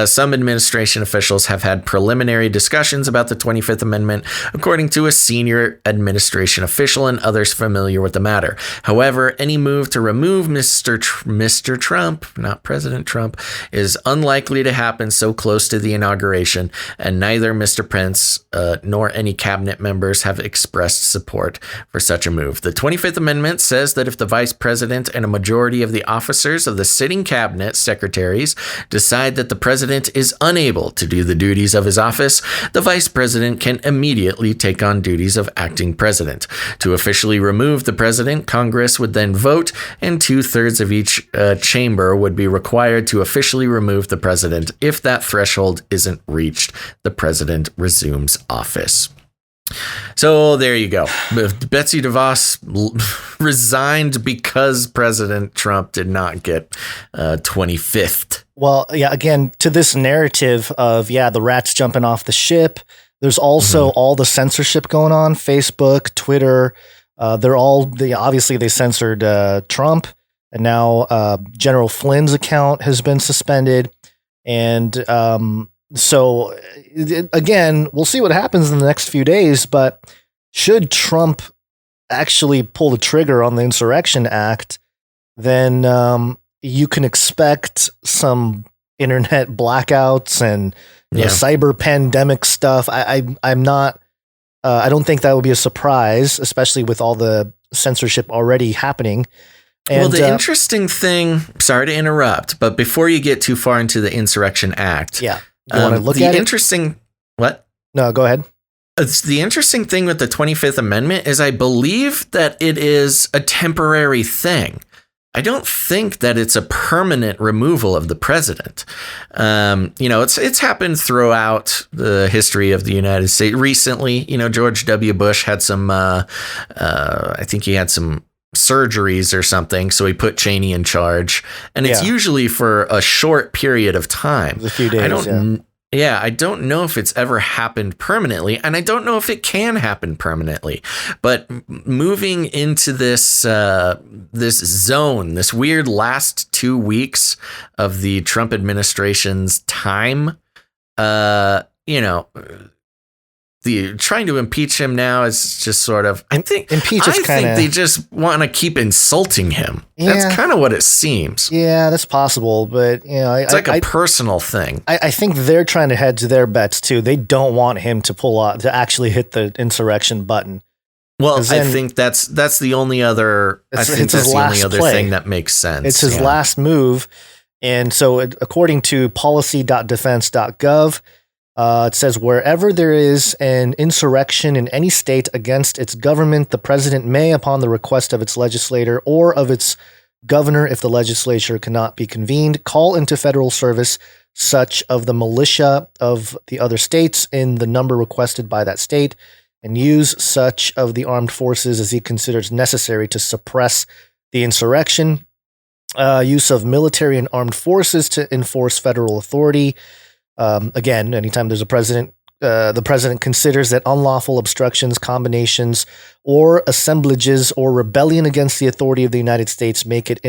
C: Some administration officials have had preliminary discussions about the 25th Amendment, according to a senior administration official and others familiar with the matter. However, any move to remove Mr. Trump, not President Trump, is unlikely to happen so close to the inauguration, and neither Mr. Pence nor any cabinet members have expressed support for such a move. The 25th Amendment says that if the vice president and a majority of the officers of the sitting cabinet secretaries decide that the president is unable to do the duties of his office, the vice president can immediately take on duties of acting president. To officially remove the president, Congress would then vote, and 2/3 of each chamber would be required to officially remove the president. If that threshold isn't reached, the president resumes office. So there you go. Betsy DeVos resigned because President Trump did not get 25th.
A: Well, yeah, again, to this narrative of, the rats jumping off the ship, there's also all the censorship going on, Facebook, Twitter. Obviously they censored Trump, and now General Flynn's account has been suspended. And so again, we'll see what happens in the next few days, but should Trump actually pull the trigger on the Insurrection Act, then you can expect some internet blackouts and cyber pandemic stuff. I'm not, I don't think that would be a surprise, especially with all the censorship already happening. And,
C: well, the interesting thing, sorry to interrupt, but before you get too far into the Insurrection Act,
A: you want to look at
C: it? What?
A: No, go ahead.
C: It's the interesting thing with the 25th Amendment is I believe that it is a temporary thing. I don't think that it's a permanent removal of the president. It's happened throughout the history of the United States. Recently, George W. Bush had some, I think he had some surgeries or something, so he put Cheney in charge, and it's usually for a short period of time.
A: A few days.
C: I don't know if it's ever happened permanently, and I don't know if it can happen permanently. But moving into this this zone, this weird last 2 weeks of the Trump administration's time, the trying to impeach him now is just sort of, I think they just want to keep insulting him. That's kind of what it seems.
A: Yeah, that's possible, but
C: it's like a personal thing.
A: I think they're trying to hedge their bets too. They don't want him to actually hit the insurrection button.
C: Well, I think that's the only other. I think that's the only other thing that makes sense.
A: It's his last move, and so according to policy.defense.gov. It says, wherever there is an insurrection in any state against its government, the president may, upon the request of its legislator or of its governor, if the legislature cannot be convened, call into federal service such of the militia of the other states in the number requested by that state, and use such of the armed forces as he considers necessary to suppress the insurrection. Use of military and armed forces to enforce federal authority. Again, anytime there's a president, the president considers that unlawful obstructions, combinations, or assemblages or rebellion against the authority of the United States make it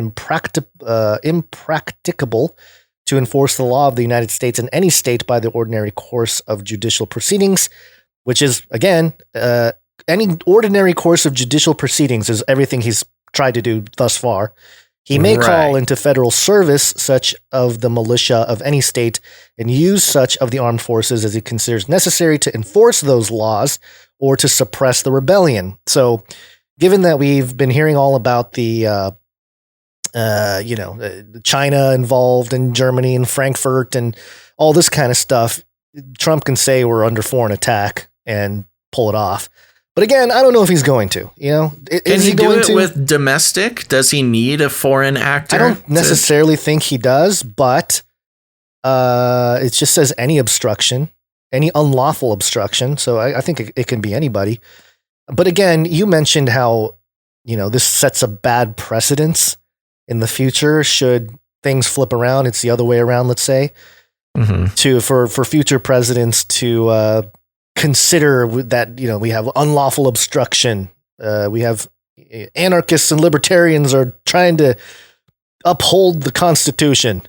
A: impracticable to enforce the law of the United States in any state by the ordinary course of judicial proceedings, which is, again, any ordinary course of judicial proceedings is everything he's tried to do thus far. He may call into federal service such of the militia of any state and use such of the armed forces as he considers necessary to enforce those laws or to suppress the rebellion. So given that we've been hearing all about the, China involved and Germany and Frankfurt and all this kind of stuff, Trump can say we're under foreign attack and pull it off. But again, I don't know if he's going to.
C: Can he do it with domestic? Does he need a foreign actor?
A: I don't necessarily think he does, but it just says any obstruction, any unlawful obstruction. So I think it can be anybody. But again, you mentioned how this sets a bad precedence in the future. Should things flip around, it's the other way around. Let's say for future presidents to. Consider that, we have unlawful obstruction. We have anarchists and libertarians are trying to uphold the Constitution.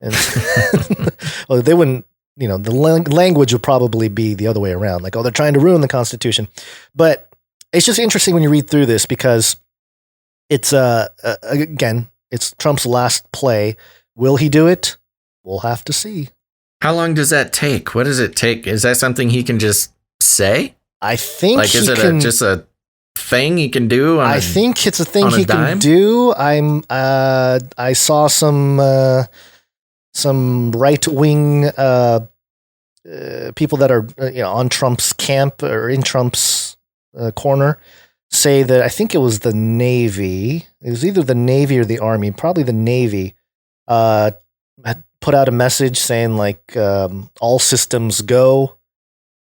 A: And well, they wouldn't, the language would probably be the other way around. Like, they're trying to ruin the Constitution. But it's just interesting when you read through this because it's, again, it's Trump's last play. Will he do it? We'll have to see.
C: How long does that take? What does it take? Is that something he can just say?
A: I think
C: is it just a thing he can do?
A: I think it's a thing he can do. I saw some some right-wing people that are on Trump's camp or in Trump's corner say that I think it was the Navy. It was either the Navy or the Army, probably the Navy, had put out a message saying like all systems go,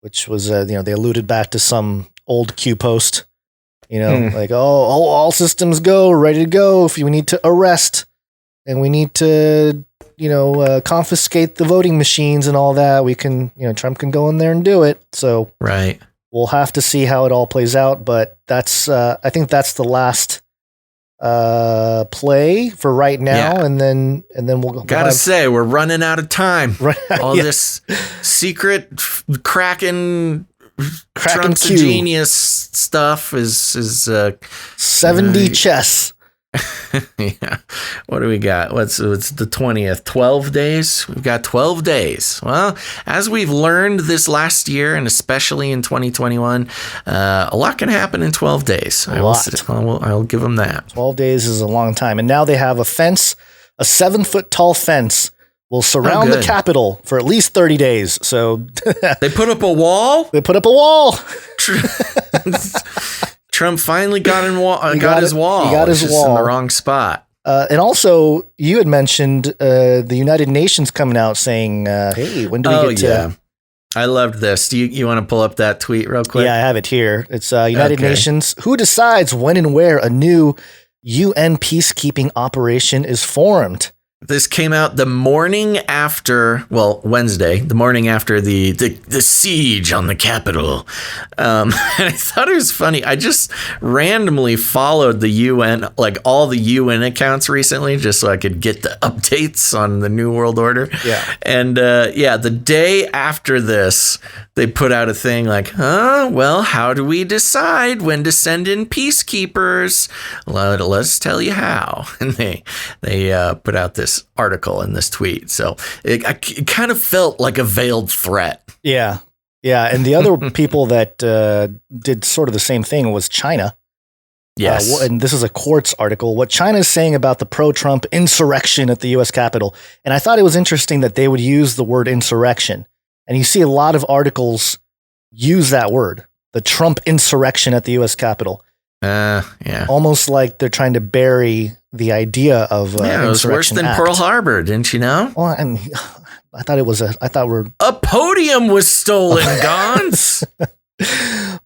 A: which was they alluded back to some old Q post, like all systems go, ready to go. If we need to arrest and we need to confiscate the voting machines and all that, we can Trump can go in there and do it. So
C: right.
A: We'll have to see how it all plays out, but that's I think that's the last play for right now, and then we'll
C: say we're running out of time.
A: Right,
C: all this secret cracking Trump's
A: Q.
C: Genius stuff is
A: 70 chess.
C: Yeah. What do we got? What's the 20th? 12 days? We've got 12 days. Well, as we've learned this last year, and especially in 2021, a lot can happen in 12 days. I'll give them that.
A: 12 days is a long time. And now they have a fence, a 7-foot tall fence will surround the Capitol for at least 30 days. So
C: they put up a wall?
A: They put up a wall.
C: Trump finally got his wall. He got his wall in the wrong spot.
A: And also, you had mentioned the United Nations coming out saying, hey, when do we get to...
C: I loved this. Do you want to pull up that tweet real quick?
A: Yeah, I have it here. It's United Nations. Who decides when and where a new UN peacekeeping operation is formed?
C: This came out the morning after, Wednesday, the morning after the siege on the Capitol. And I thought it was funny. I just randomly followed the UN, like all the UN accounts recently, just so I could get the updates on the New World Order. Yeah. And the day after this, they put out a thing like, how do we decide when to send in peacekeepers? Let's tell you how. And they put out this article in this tweet. So it kind of felt like a veiled threat.
A: Yeah. Yeah. And the other people that did sort of the same thing was China.
C: Yes.
A: And this is a Quartz article. What China is saying about the pro-Trump insurrection at the U.S. Capitol. And I thought it was interesting that they would use the word insurrection. And you see a lot of articles use that word, the Trump insurrection at the U.S. Capitol.
C: Yeah.
A: Almost like they're trying to bury the idea of
C: it was worse than
A: act.
C: Pearl Harbor, didn't you know?
A: Well, I thought
C: a podium was stolen, Gons.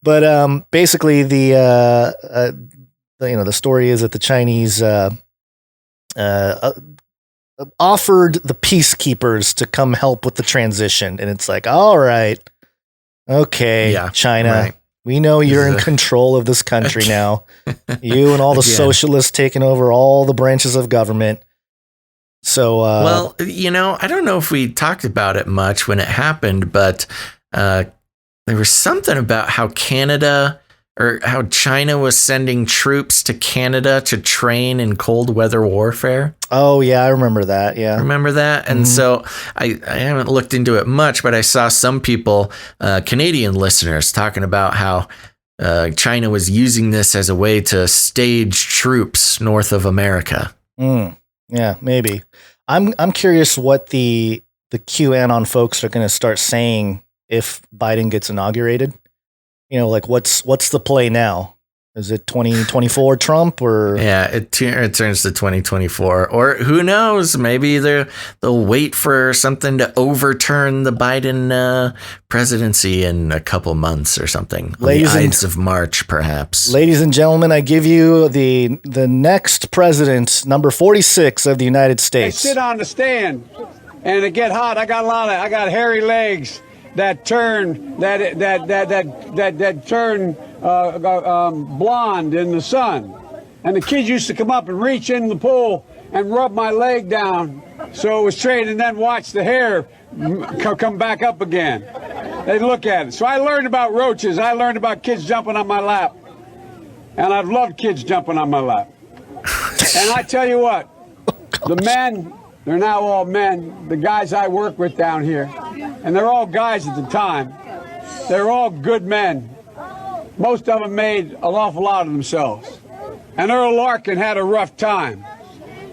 A: But basically, the story is that the Chinese offered the peacekeepers to come help with the transition, and it's like, all right, okay, China. Right. We know you're in control of this country now. You and all the socialists taking over all the branches of government. So,
C: I don't know if we talked about it much when it happened, but there was something about how how China was sending troops to Canada to train in cold weather warfare.
A: Oh, yeah, I remember that. Yeah.
C: Remember that? And so I haven't looked into it much, but I saw some people, Canadian listeners, talking about how China was using this as a way to stage troops north of America.
A: Yeah, maybe. I'm curious what the QAnon folks are going to start saying if Biden gets inaugurated. Like what's the play now? Is it 2024 Trump or?
C: Yeah, it turns to 2024, or who knows? Maybe they'll wait for something to overturn the Biden presidency in a couple months or something. On the Ides of March, perhaps.
A: Ladies and gentlemen, I give you the next president, number 46 of the United States.
G: I sit on the stand, and it get hot. I got hairy legs that turn blonde in the sun, and the kids used to come up and reach in the pool and rub my leg down so it was straight, and then watch the hair come back up again. They'd look at it. So I learned about roaches. I learned about kids jumping on my lap, and I've loved kids jumping on my lap. And I tell you what, the men, they're now all men, the guys I work with down here, and they're all guys at the time. They're all good men. Most of them made an awful lot of themselves. And Earl Larkin had a rough time.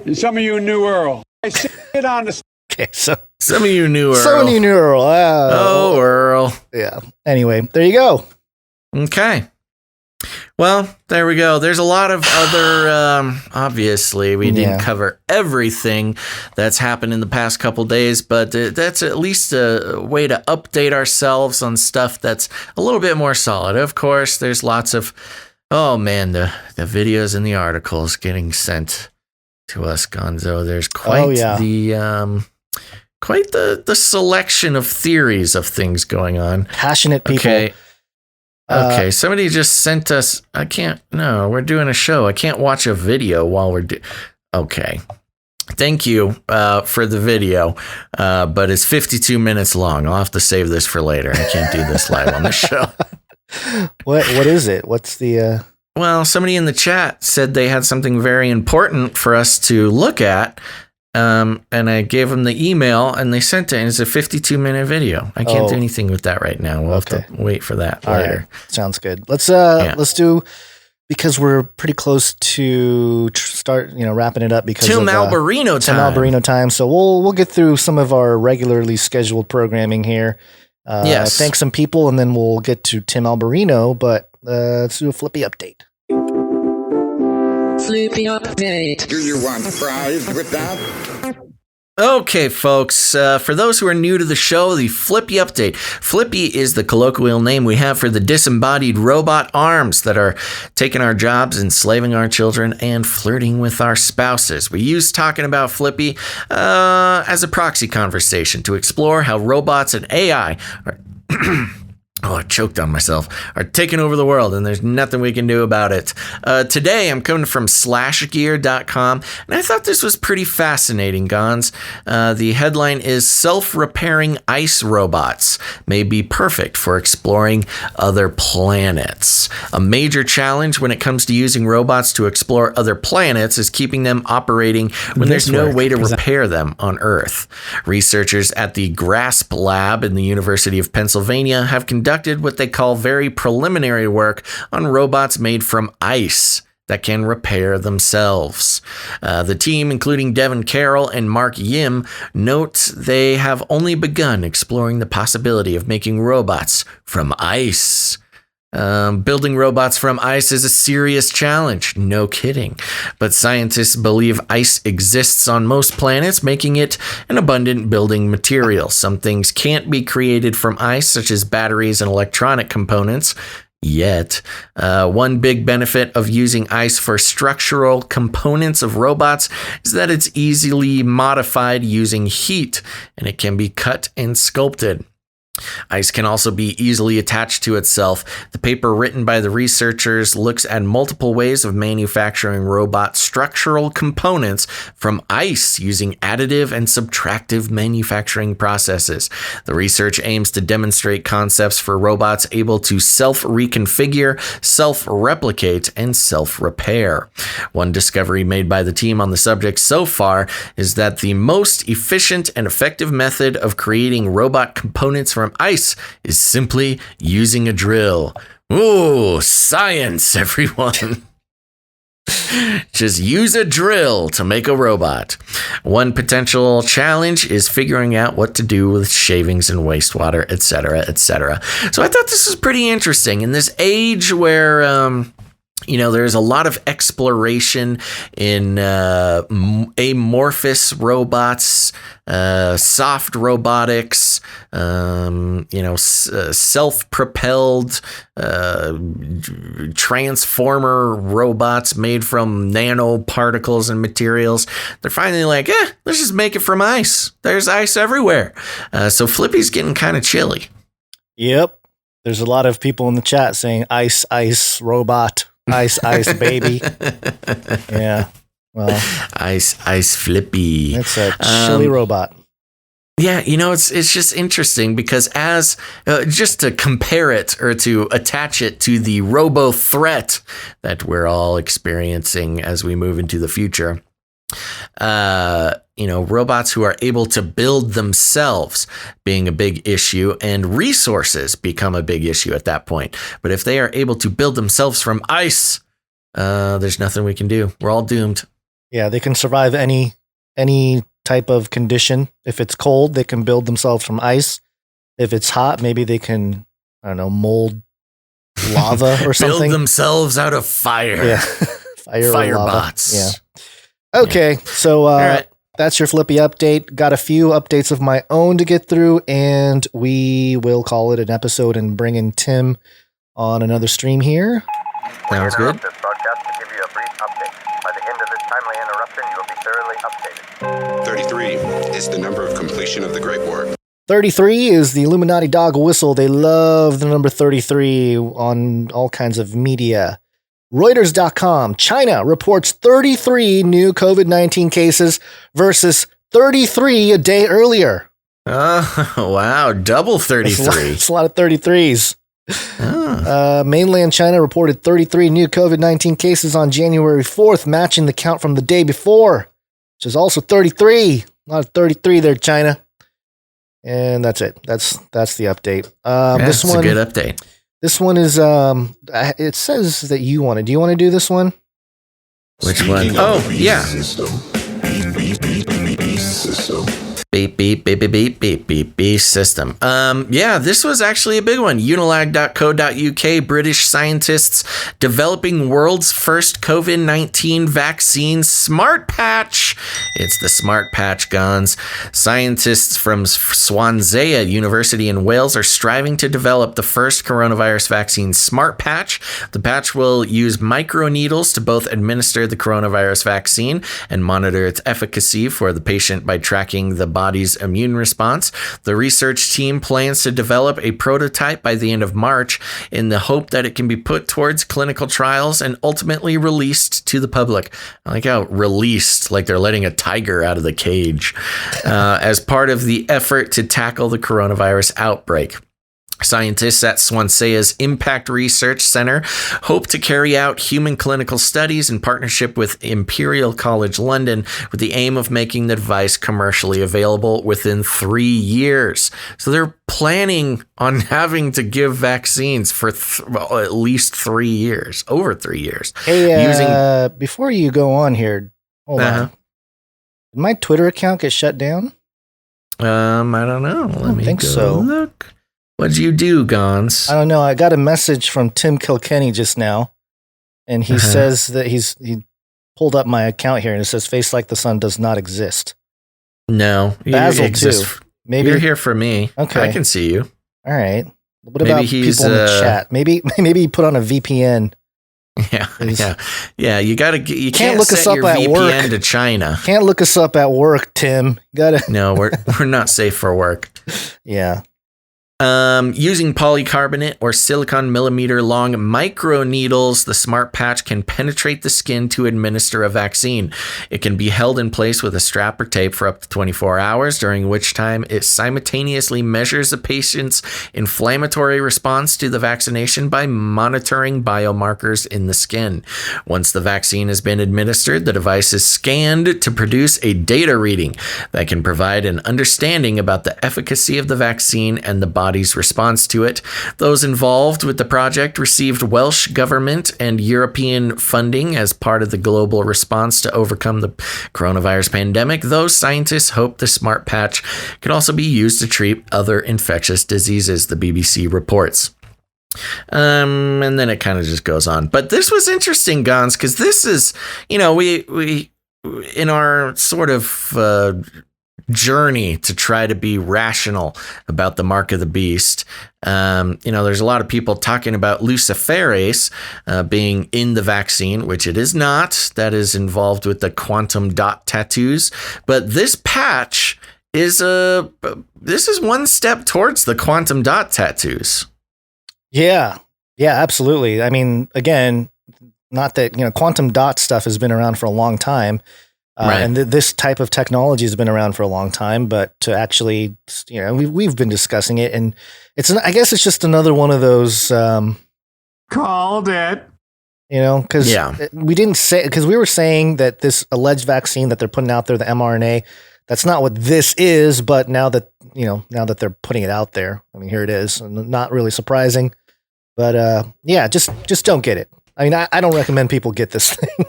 G: And some of you knew Earl. I sit on the
A: Okay, so
C: some of you knew Earl.
A: Some of you knew Earl.
C: Oh, Earl.
A: Yeah. Anyway, there you go.
C: Okay. Well, there we go. There's a lot of other, obviously, we didn't cover everything that's happened in the past couple days, but that's at least a way to update ourselves on stuff that's a little bit more solid. Of course, there's lots of, oh man, the videos and the articles getting sent to us, Gonzo. There's quite the selection of theories of things going on.
A: Passionate people.
C: Okay, somebody just sent us. We're doing a show. I can't watch a video while we're okay. Thank you for the video, but it's 52 minutes long. I'll have to save this for later. I can't do this live on the show.
A: What is it? What's the...
C: Well, somebody in the chat said they had something very important for us to look at. And I gave them the email and they sent it, and it's a 52-minute video. I can't do anything with that right now. We'll have to wait for that later.
A: Right. Sounds good. Let's do, because we're pretty close to start, wrapping it up because
C: Tim Alberino
A: time. So we'll get through some of our regularly scheduled programming here.
C: Yes.
A: Thank some people, and then we'll get to Tim Alberino, but let's do a Flippy update.
H: Flippy update.
I: Do you want fries with that?
C: Okay, folks, for those who are new to the show, the Flippy update. Flippy is the colloquial name we have for the disembodied robot arms that are taking our jobs, enslaving our children, and flirting with our spouses. We use talking about Flippy as a proxy conversation to explore how robots and AI are... Oh, I choked on myself. Are taking over the world, and there's nothing we can do about it. Today, I'm coming from slashgear.com, and I thought this was pretty fascinating, Gons. The headline is Self-Repairing Ice Robots May Be Perfect for Exploring Other Planets. A major challenge when it comes to using robots to explore other planets is keeping them operating when there's no way to repair them on Earth. Researchers at the GRASP lab in the University of Pennsylvania have conducted what they call very preliminary work on robots made from ice that can repair themselves. The team, including Devin Carroll and Mark Yim, note they have only begun exploring the possibility of making robots from ice. Building robots from ice is a serious challenge, no kidding. But scientists believe ice exists on most planets, making it an abundant building material. Some things can't be created from ice, such as batteries and electronic components. Yet, one big benefit of using ice for structural components of robots is that it's easily modified using heat, and it can be cut and sculpted. Ice can also be easily attached to itself. The paper written by the researchers looks at multiple ways of manufacturing robot structural components from ice using additive and subtractive manufacturing processes. The research aims to demonstrate concepts for robots able to self-reconfigure, self-replicate, and self-repair. One discovery made by the team on the subject so far is that the most efficient and effective method of creating robot components from ice is simply using a drill. Ooh, science, everyone. Just use a drill to make a robot. One potential challenge is figuring out what to do with shavings and wastewater, etc., etc. So I thought this was pretty interesting in this age where there's a lot of exploration in amorphous robots, soft robotics, self-propelled transformer robots made from nanoparticles and materials. They're finally like, let's just make it from ice. There's ice everywhere. So Flippy's getting kind of chilly.
A: Yep. There's a lot of people in the chat saying ice, ice, robot. Ice, baby. Yeah. Well,
C: ice, Flippy.
A: It's a chilly robot.
C: Yeah, it's just interesting because as just to compare it or to attach it to the robo threat that we're all experiencing as we move into the future. Robots who are able to build themselves being a big issue, and resources become a big issue at that point. But if they are able to build themselves from ice, there's nothing we can do. We're all doomed.
A: Yeah, they can survive any type of condition. If it's cold, they can build themselves from ice. If it's hot, maybe they can, I don't know, mold lava or something.
C: Build themselves out of fire.
A: Yeah. Fire
C: bots.
A: Yeah. Okay. So that's your Flippy update. Got a few updates of my own to get through, and we will call it an episode and bring in Tim on another stream here.
C: Sounds good.
H: This broadcast to give you a brief update. By the end of this timely interruption, you will be thoroughly updated.
J: 33 is the number of completion of the Great War.
A: 33 is the Illuminati dog whistle. They love the number 33 on all kinds of media. Reuters.com, China reports 33 new COVID-19 cases versus 33 a day earlier.
C: Oh, wow. Double 33.
A: It's a lot of 33s. Mainland China reported 33 new COVID-19 cases on January 4th, matching the count from the day before, which is also 33. A lot of 33 there, China. And that's it. That's the update. This one,
C: a good update.
A: This one is, it says that you want to. Do you want to do this one?
C: Which one? Oh, yeah. Beep, beep, beep, beep, beep, beep, beep, beep system. Yeah, this was actually a big one. Unilag.co.uk, British scientists developing world's first COVID-19 vaccine smart patch. It's the smart patch, Gons. Scientists from Swansea University in Wales are striving to develop the first coronavirus vaccine smart patch. The patch will use microneedles to both administer the coronavirus vaccine and monitor its efficacy for the patient by tracking the body's immune response. The research team plans to develop a prototype by the end of March in the hope that it can be put towards clinical trials and ultimately released to the public. I like how released, like they're letting a tiger out of the cage, as part of the effort to tackle the coronavirus outbreak. Scientists at Swansea's Impact Research Center hope to carry out human clinical studies in partnership with Imperial College London with the aim of making the device commercially available within 3 years. So they're planning on having to give vaccines for at least 3 years, over 3 years.
A: Hey, before you go on here, hold on. Did my Twitter account get shut down?
C: I don't know. Let me
A: think
C: go
A: so.
C: Look. What'd you do, Gons?
A: I don't know. I got a message from Tim Kilkenny just now, and he says that he pulled up my account here, and it says "Face Like the Sun" does not exist.
C: No,
A: Basil too. Maybe
C: you're here for me.
A: Okay,
C: I can see you.
A: All right. What about people in the chat? Maybe he put on a VPN.
C: Yeah. You can't
A: look us up
C: your
A: at
C: VPN
A: work
C: to China.
A: Can't look us up at work, Tim.
C: No, we're not safe for work.
A: Yeah.
C: Using polycarbonate or silicon millimeter long microneedles, the smart patch can penetrate the skin to administer a vaccine. It can be held in place with a strap or tape for up to 24 hours, during which time it simultaneously measures the patient's inflammatory response to the vaccination by monitoring biomarkers in the skin. Once the vaccine has been administered, the device is scanned to produce a data reading that can provide an understanding about the efficacy of the vaccine and the body's response to it. Those involved with the project received Welsh government and European funding as part of the global response to overcome the coronavirus pandemic. Those scientists hope the smart patch can also be used to treat other infectious diseases, the BBC reports. And then it kind of just goes on. But this was interesting, Gons, because this is, we in our sort of journey to try to be rational about the mark of the beast. There's a lot of people talking about luciferase being in the vaccine, which it is not. That is involved with the quantum dot tattoos. But this patch is one step towards the quantum dot tattoos. Yeah,
A: absolutely. I mean, again, not that, quantum dot stuff has been around for a long time.
C: Right.
A: And this type of technology has been around for a long time, but to actually, we've been discussing it, and I guess it's just another one of those.
D: Called it.
A: Because we didn't say, because we were saying that this alleged vaccine that they're putting out there, the mRNA, that's not what this is. But now that they're putting it out there, I mean, here it is. Not really surprising, but just don't get it. I mean, I don't recommend people get this thing.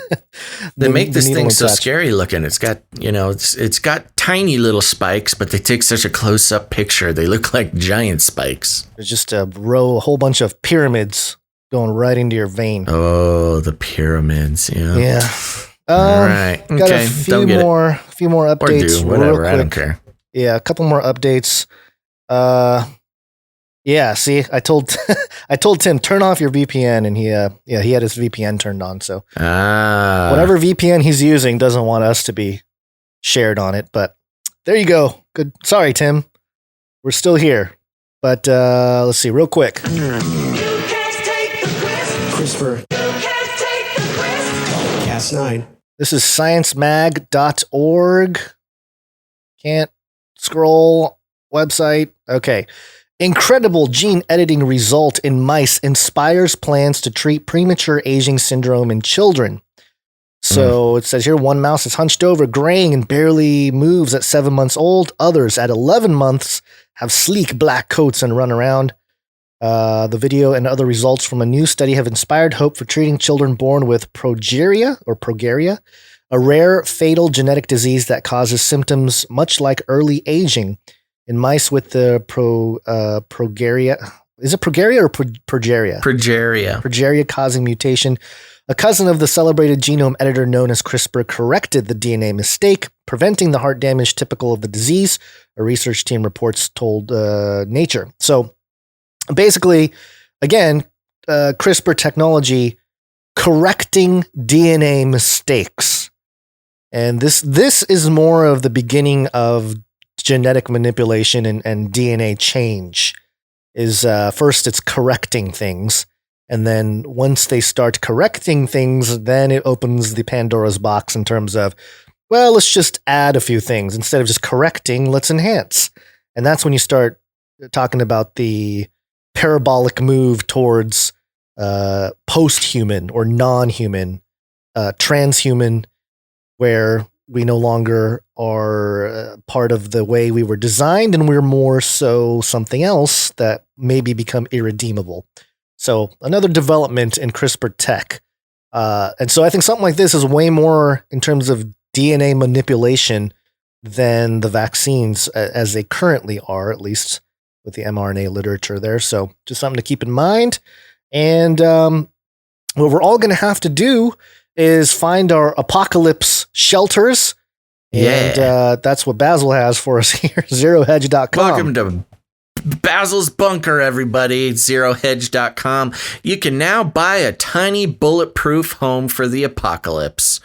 C: They make this thing so
A: attached.
C: scary looking. It's got, it's got tiny little spikes, but they take such a close up picture. They look like giant spikes.
A: There's just a whole bunch of pyramids going right into your vein.
C: Oh, the pyramids. Yeah.
A: Yeah.
C: All right.
A: Got
C: Okay.
A: a few
C: Don't get
A: more updates.
C: Or do whatever.
A: real
C: I don't
A: quick.
C: care.
A: Yeah, a couple more updates. Yeah, see, I told Tim, turn off your VPN, and he had his VPN turned on. So whatever VPN he's using doesn't want us to be shared on it. But there you go. Good. Sorry, Tim. We're still here. But let's see, real quick.
K: CRISPR. Cas9.
A: This is sciencemag.org. Can't scroll website. Okay. Incredible gene editing result in mice inspires plans to treat premature aging syndrome in children. So it says here one mouse is hunched over, graying, and barely moves at 7 months old. Others at 11 months have sleek black coats and run around. The video and other results from a new study have inspired hope for treating children born with progeria, a rare fatal genetic disease that causes symptoms much like early aging. In mice with the progeria, is it progeria or progeria? Progeria causing mutation. A cousin of the celebrated genome editor known as CRISPR corrected the DNA mistake, preventing the heart damage typical of the disease, a research team reports told Nature. So basically, again, CRISPR technology correcting DNA mistakes. And this is more of the beginning of genetic manipulation and DNA change. Is first it's correcting things, and then once they start correcting things, then it opens the Pandora's box in terms of, well, let's just add a few things. Instead of just correcting, let's enhance. And that's when you start talking about the parabolic move towards post-human or non-human, transhuman, where we no longer are part of the way we were designed, and we're more so something else that maybe become irredeemable. So another development in CRISPR tech. And so I think something like this is way more in terms of DNA manipulation than the vaccines as they currently are, at least with the mRNA literature there. So just something to keep in mind. And what we're all going to have to do is find our apocalypse shelters. And that's what Basil has for us here, zerohedge.com.
C: Welcome to Basil's Bunker, everybody. Zerohedge.com. You can now buy a tiny bulletproof home for the apocalypse.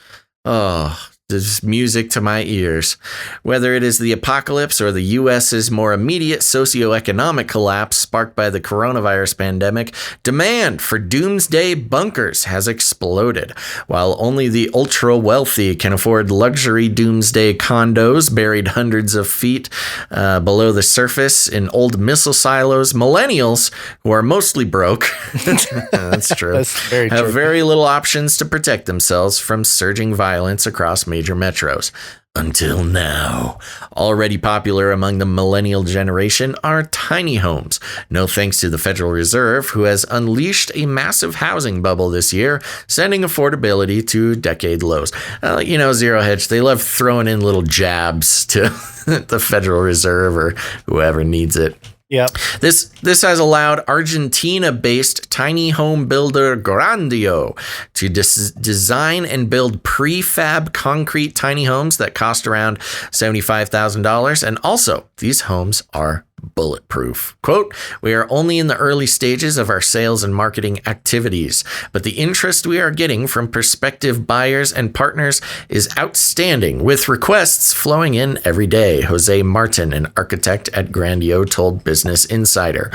C: Oh, there's music to my ears. Whether it is the apocalypse or the U.S.'s more immediate socioeconomic collapse sparked by the coronavirus pandemic, demand for doomsday bunkers has exploded. While only the ultra-wealthy can afford luxury doomsday condos buried hundreds of feet below the surface in old missile silos, millennials, who are mostly broke, that's true,
A: That's very
C: have
A: true.
C: very little options to protect themselves from surging violence across major metros. Until now, already popular among the millennial generation are tiny homes. No thanks to the Federal Reserve, who has unleashed a massive housing bubble this year, sending affordability to decade lows. Zero Hedge, they love throwing in little jabs to the Federal Reserve or whoever needs it.
A: Yep.
C: This has allowed Argentina-based tiny home builder Grandio to design and build prefab concrete tiny homes that cost around $75,000. And also, these homes are bulletproof. Quote, "We are only in the early stages of our sales and marketing activities, but the interest we are getting from prospective buyers and partners is outstanding, with requests flowing in every day," Jose Martin, an architect at Grandio, told Business Insider.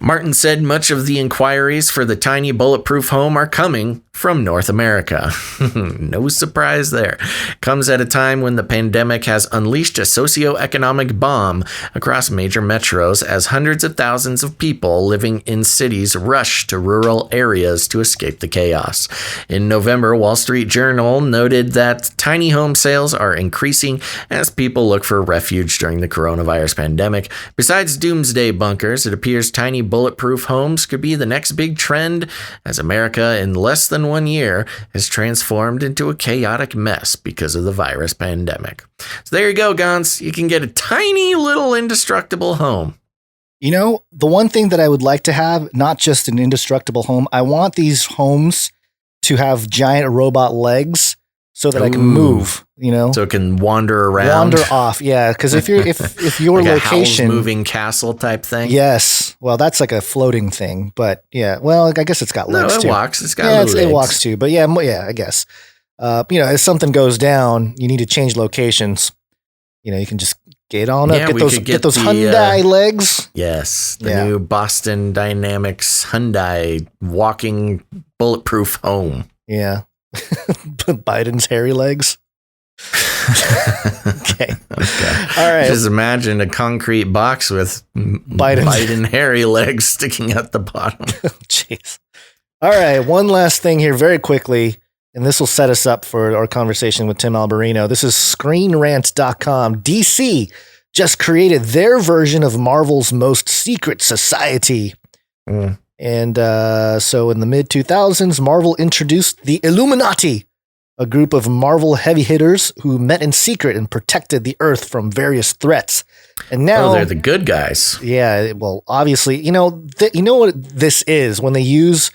C: Martin said much of the inquiries for the tiny bulletproof home are coming from North America. No surprise there. Comes at a time when the pandemic has unleashed a socioeconomic bomb across major metros as hundreds of thousands of people living in cities rush to rural areas to escape the chaos. In November, Wall Street Journal noted that tiny home sales are increasing as people look for refuge during the coronavirus pandemic. Besides doomsday bunkers, it appears tiny bulletproof homes could be the next big trend as America, in less than in 1 year has transformed into a chaotic mess because of the virus pandemic. So there you go, Gons. You can get a tiny little indestructible home.
A: You know, the one thing that I would like to have, not just an indestructible home, I want these homes to have giant robot legs so that I can move, you know?
C: So it can wander around.
A: Wander off, yeah. Because if your
C: like
A: location...
C: a Howl's Moving Castle type thing?
A: Yes. Well, that's like a floating thing. But yeah, well, I guess it's got legs too.
C: No, it walks. It's got legs.
A: It walks too. But yeah, I guess. You know, if something goes down, you need to change locations. You know, you can just get on up, get those Hyundai legs.
C: Yes, the new Boston Dynamics Hyundai walking bulletproof home.
A: Yeah. Biden's hairy legs. Okay. All right.
C: Just imagine a concrete box with Biden hairy legs sticking out the bottom.
A: Jeez. All right. One last thing here very quickly, and this will set us up for our conversation with Tim Alberino. This is ScreenRant.com. DC just created their version of Marvel's most secret society. And so in the mid-2000s, Marvel introduced the Illuminati, a group of Marvel heavy hitters who met in secret and protected the Earth from various threats. And now
C: they're the good guys.
A: Yeah, well, obviously, you know what this is when they use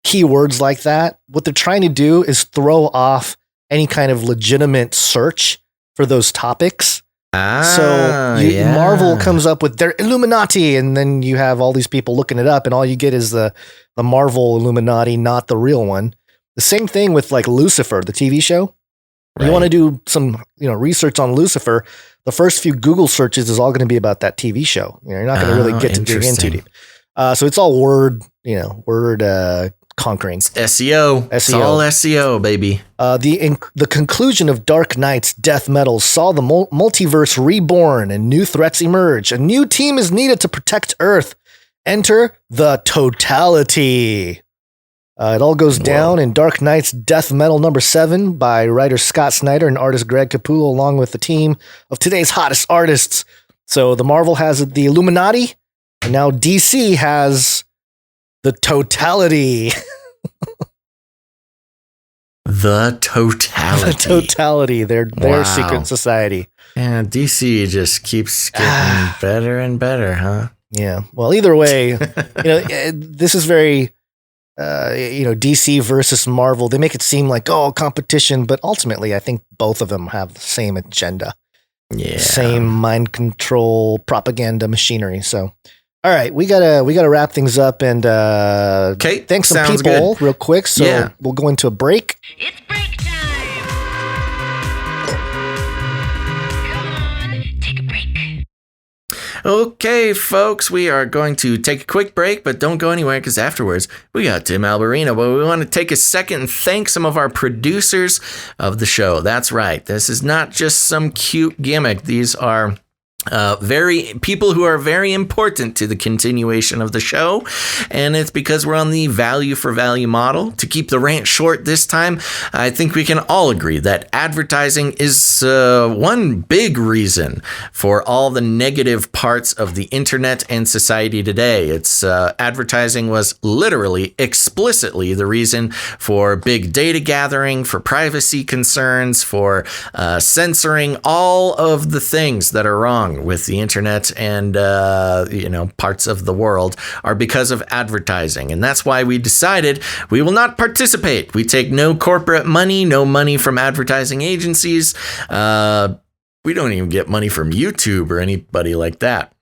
A: keywords like that. What they're trying to do is throw off any kind of legitimate search for those topics. Marvel comes up with their Illuminati, and then you have all these people looking it up, and all you get is the Marvel Illuminati, not the real one. The same thing with like Lucifer, the TV show. Right. You want to do some, research on Lucifer. The first few Google searches is all going to be about that TV show. You're not going to really get to dig into deep. So it's all word conquering.
C: SEO. It's all SEO, baby.
A: The conclusion of Dark Knight's death metal saw the multiverse reborn and new threats emerge. A new team is needed to protect Earth. Enter the Totality. It all goes down in Dark Knight's Death Metal #7 by writer Scott Snyder and artist Greg Capullo, along with the team of today's hottest artists. So the Marvel has the Illuminati, and now DC has the Totality.
C: The Totality.
A: The Totality. Their secret society.
C: Yeah, DC just keeps getting better and better, huh?
A: Yeah. Well, either way, this is very, DC versus Marvel. They make it seem like, competition, but ultimately, I think both of them have the same agenda.
C: Yeah.
A: Same mind control propaganda machinery. So, all right, we gotta wrap things up and thanks some people real quick. So we'll go into a break.
K: It's break time. Come on, take a break.
C: Okay, folks, we are going to take a quick break, but don't go anywhere because afterwards we got Tim Alberino. But we want to take a second and thank some of our producers of the show. That's right. This is not just some cute gimmick. These are people who are very important to the continuation of the show, and it's because we're on the value for value model. To keep the rant short this time, I think we can all agree that advertising is one big reason for all the negative parts of the internet and society today. It's advertising was literally explicitly the reason for big data gathering, for privacy concerns, for censoring all of the things that are wrong with the internet and parts of the world are because of advertising. And that's why we decided we will not participate. We take no corporate money, no money from advertising agencies. We don't even get money from YouTube or anybody like that.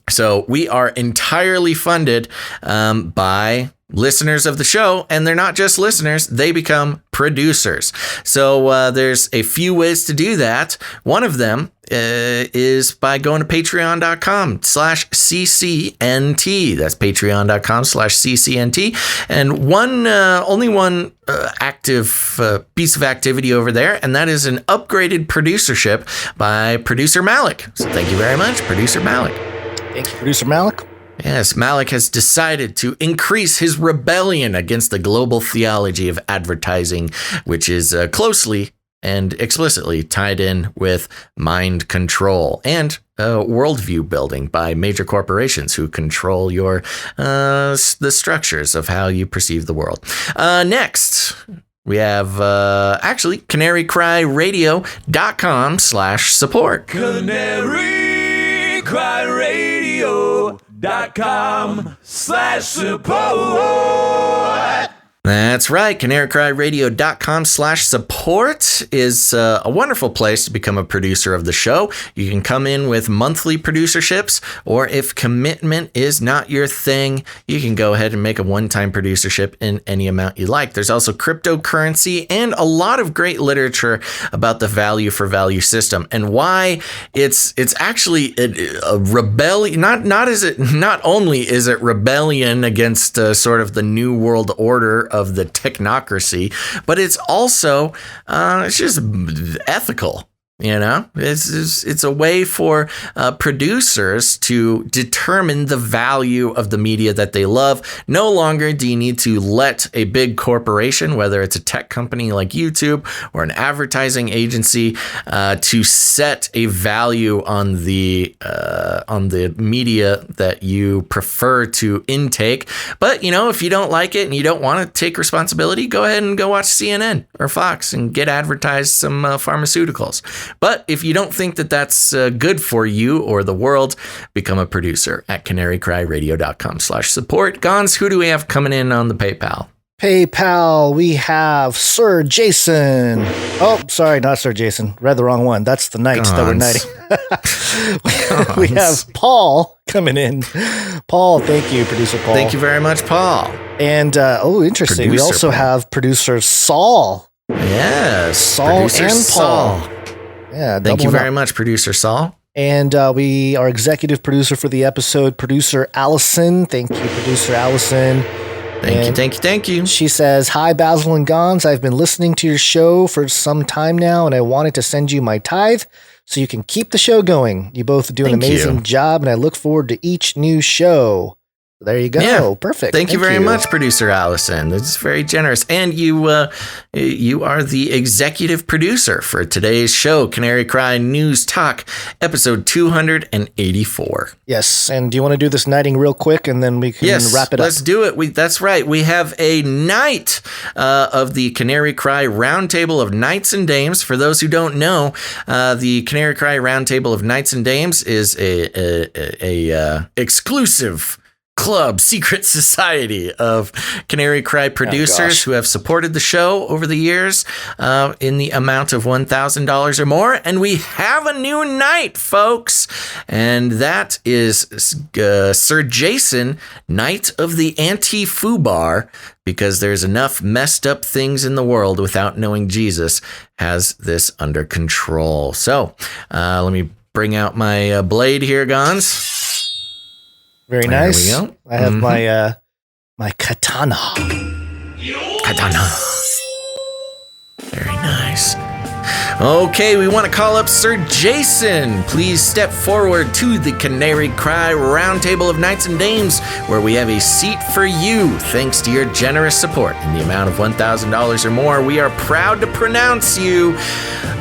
C: So we are entirely funded by listeners of the show, and they're not just listeners, they become producers. So there's a few ways to do that. One of them is by going to patreon.com/CCNT. That's patreon.com/CCNT. And only one active piece of activity over there, and that is an upgraded producership by Producer Malik. So thank you very much, Producer Malik.
A: Thank you, Producer Malik.
C: Yes, Malik has decided to increase his rebellion against the global theology of advertising, which is closely and explicitly tied in with mind control and worldview building by major corporations who control your the structures of how you perceive the world. Next, we have canarycryradio.com/support.
L: canarycryradio.com/support.
C: That's right. canarycryradio.com/support is a wonderful place to become a producer of the show. You can come in with monthly producerships, or if commitment is not your thing, you can go ahead and make a one-time producership in any amount you like. There's also cryptocurrency and a lot of great literature about the value for value system and why it's actually a rebellion. Not only is it rebellion against sort of the new world order of the technocracy, but it's also it's just ethical. You know, it's a way for producers to determine the value of the media that they love. No longer do you need to let a big corporation, whether it's a tech company like YouTube or an advertising agency, to set a value on the media that you prefer to intake. But, you know, if you don't like it and you don't want to take responsibility, go ahead and go watch CNN or Fox and get advertised some pharmaceuticals. But if you don't think that that's good for you or the world, become a producer at canarycryradio.com/support. Gons, who do we have coming in on the PayPal?
A: PayPal, we have Sir Jason. Oh, sorry, not Sir Jason. Read the wrong one. That's the knights that we're knighting. We have Paul coming in. Paul, thank you, producer Paul.
C: Thank you very much, Paul.
A: And, interesting. We also have producer Saul.
C: Yes,
A: Saul
C: producer
A: and Paul.
C: Saul.
A: Yeah,
C: thank you very much, producer Saul.
A: And we are executive producer for the episode, producer Allison. Thank you, producer Allison.
C: Thank you.
A: She says, "Hi, Basil and Gons. I've been listening to your show for some time now, and I wanted to send you my tithe so you can keep the show going. You both do an amazing job, and I look forward to each new show." There you go.
C: Yeah.
A: Perfect.
C: Thank you very much, producer Allison. That's very generous. And you are the executive producer for today's show, Canary Cry News Talk, episode 284.
A: Yes. And do you want to do this knighting real quick, and then we can wrap it up?
C: Let's do it. That's right. We have a knight of the Canary Cry Roundtable of Knights and Dames. For those who don't know, the Canary Cry Roundtable of Knights and Dames is a exclusive club, secret society of Canary Cry producers who have supported the show over the years in the amount of $1,000 or more. And we have a new knight, folks. And that is Sir Jason, Knight of the Anti-Foobar, because there's enough messed up things in the world without knowing Jesus has this under control. So let me bring out my blade here, Gons.
A: Very nice.
C: There we go.
A: I have my katana.
C: Very nice. Okay, we want to call up Sir Jason. Please step forward to the Canary Cry Roundtable of Knights and Dames, where we have a seat for you. Thanks to your generous support in the amount of $1,000 or more, we are proud to pronounce you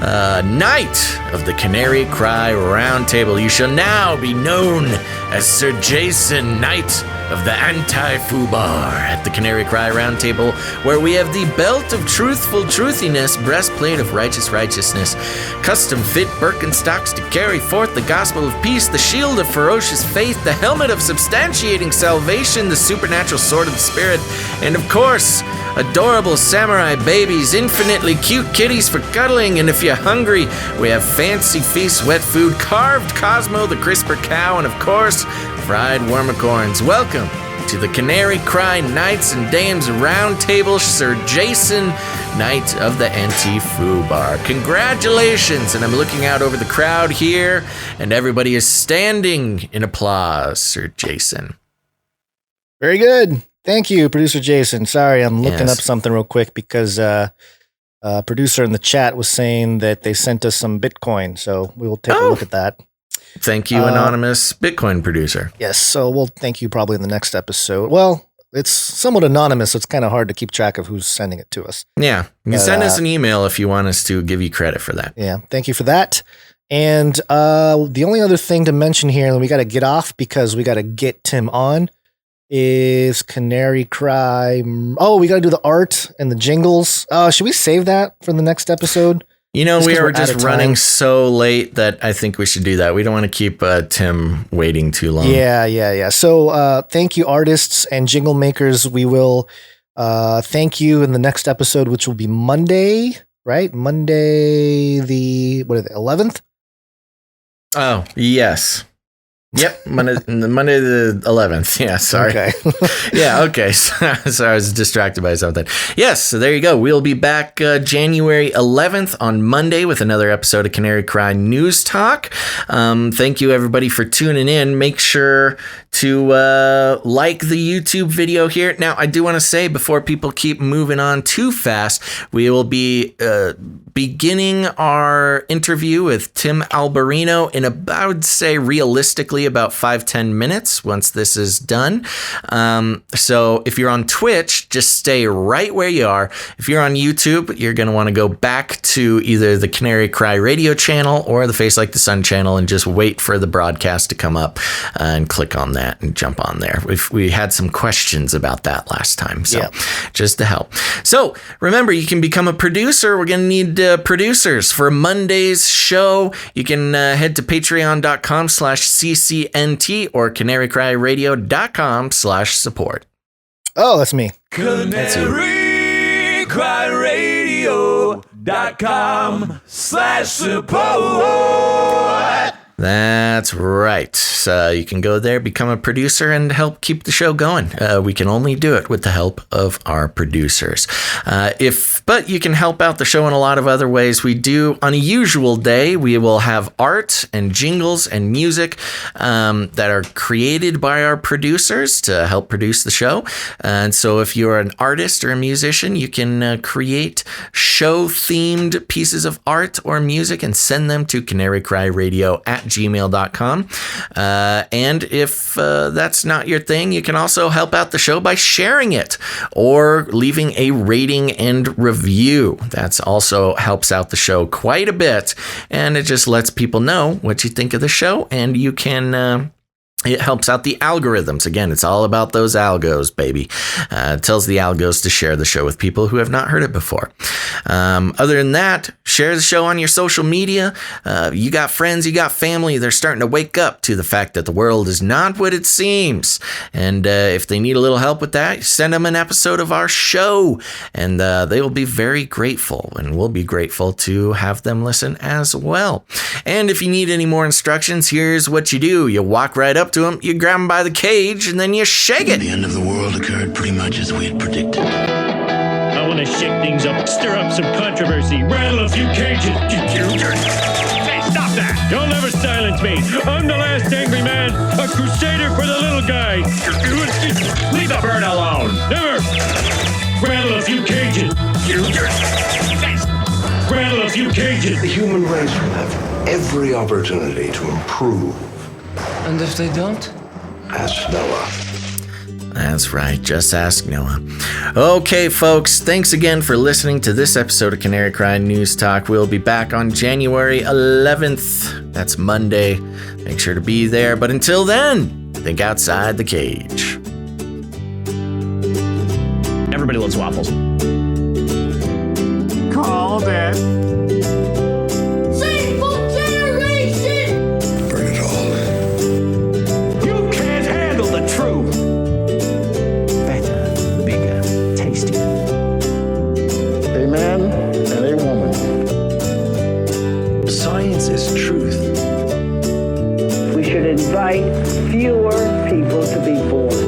C: Knight of the Canary Cry Roundtable. You shall now be known as Sir Jason, Knight of the Anti-Foobar at the Canary Cry Roundtable, where we have the belt of truthful truthiness, breastplate of righteous righteousness, custom-fit Birkenstocks to carry forth the gospel of peace, the shield of ferocious faith, the helmet of substantiating salvation, the supernatural sword of the Spirit, and of course, adorable samurai babies, infinitely cute kitties for cuddling, and if you're hungry, we have fancy feast, wet food, carved Cosmo, the CRISPR cow, and of course, fried wormicorns. Welcome to the Canary Cry Knights and Dames Roundtable, Sir Jason, Knight of the Anti-Foobar. Congratulations, and I'm looking out over the crowd here, and everybody is standing in applause, Sir Jason.
A: Very good. Thank you, producer Jason. Sorry, I'm looking up something real quick because a producer in the chat was saying that they sent us some Bitcoin, so we will take a look at that.
C: Thank you, anonymous Bitcoin producer.
A: Yes, so we'll thank you probably in the next episode. Well, it's somewhat anonymous, so it's kind of hard to keep track of who's sending it to us.
C: Yeah, you can send us an email if you want us to give you credit for that.
A: Yeah, thank you for that. And the only other thing to mention here, and we got to get off because we got to get Tim on, is Canary Cry. Oh, we got to do the art and the jingles. Should we save that for the next episode?
C: We are just running so late that I think we should do that. We don't want to keep Tim waiting too long.
A: Yeah. So thank you, artists and jingle makers. We will thank you in the next episode, which will be Monday, right? Monday the 11th?
C: Oh, yes. Yep, Monday the 11th. Yeah, sorry.
A: Okay.
C: Yeah, okay. So I was distracted by something. Yes, so there you go. We'll be back January 11th on Monday with another episode of Canary Cry News Talk. Thank you, everybody, for tuning in. Make sure to like the YouTube video here. Now, I do want to say, before people keep moving on too fast, we will be beginning our interview with Tim Alberino in about, I would say, realistically, about 5-10 minutes once this is done. So if you're on Twitch, just stay right where you are. If you're on YouTube, you're going to want to go back to either the Canary Cry Radio channel or the Face Like the Sun channel and just wait for the broadcast to come up and click on that and jump on there. We had some questions about that last time, so just to help. So remember, you can become a producer. We're going to need producers for Monday's show. You can head to patreon.com/CCNT or canarycryradio.com/support.
A: Oh, that's me.
L: canarycryradio.com/support.
C: That's right. So you can go there, become a producer, and help keep the show going. We can only do it with the help of our producers. But you can help out the show in a lot of other ways. We do, on a usual day, we will have art and jingles and music that are created by our producers to help produce the show. And so if you're an artist or a musician, you can create show-themed pieces of art or music and send them to canarycryradio@gmail.com. And if that's not your thing, you can also help out the show by sharing it or leaving a rating and review. That's also helps out the show quite a bit, and it just lets people know what you think of the show, and you can it helps out the algorithms. Again, it's all about those algos, baby. It tells the algos to share the show with people who have not heard it before. Other than that, share the show on your social media. You got friends, you got family. They're starting to wake up to the fact that the world is not what it seems. And if they need a little help with that, send them an episode of our show. And they will be very grateful. And we'll be grateful to have them listen as well. And if you need any more instructions, here's what you do. You walk right up to him, you grab him by the cage, and then you shake it.
M: The end of the world occurred pretty much as we had predicted.
N: I want to shake things up, stir up some controversy, rattle a few cages. Hey, stop that! You'll never silence me. I'm the last angry man, a crusader for the little guy. Leave the bird alone. Never. Rattle a few cages. Rattle a few cages.
O: The human race will have every opportunity to improve.
P: And if they don't?
O: Ask Noah.
C: That's right. Just ask Noah. Okay, folks. Thanks again for listening to this episode of Canary Cry News Talk. We'll be back on January 11th. That's Monday. Make sure to be there. But until then, think outside the cage.
N: Everybody loves waffles.
D: Called it.
F: Invite fewer people to be born.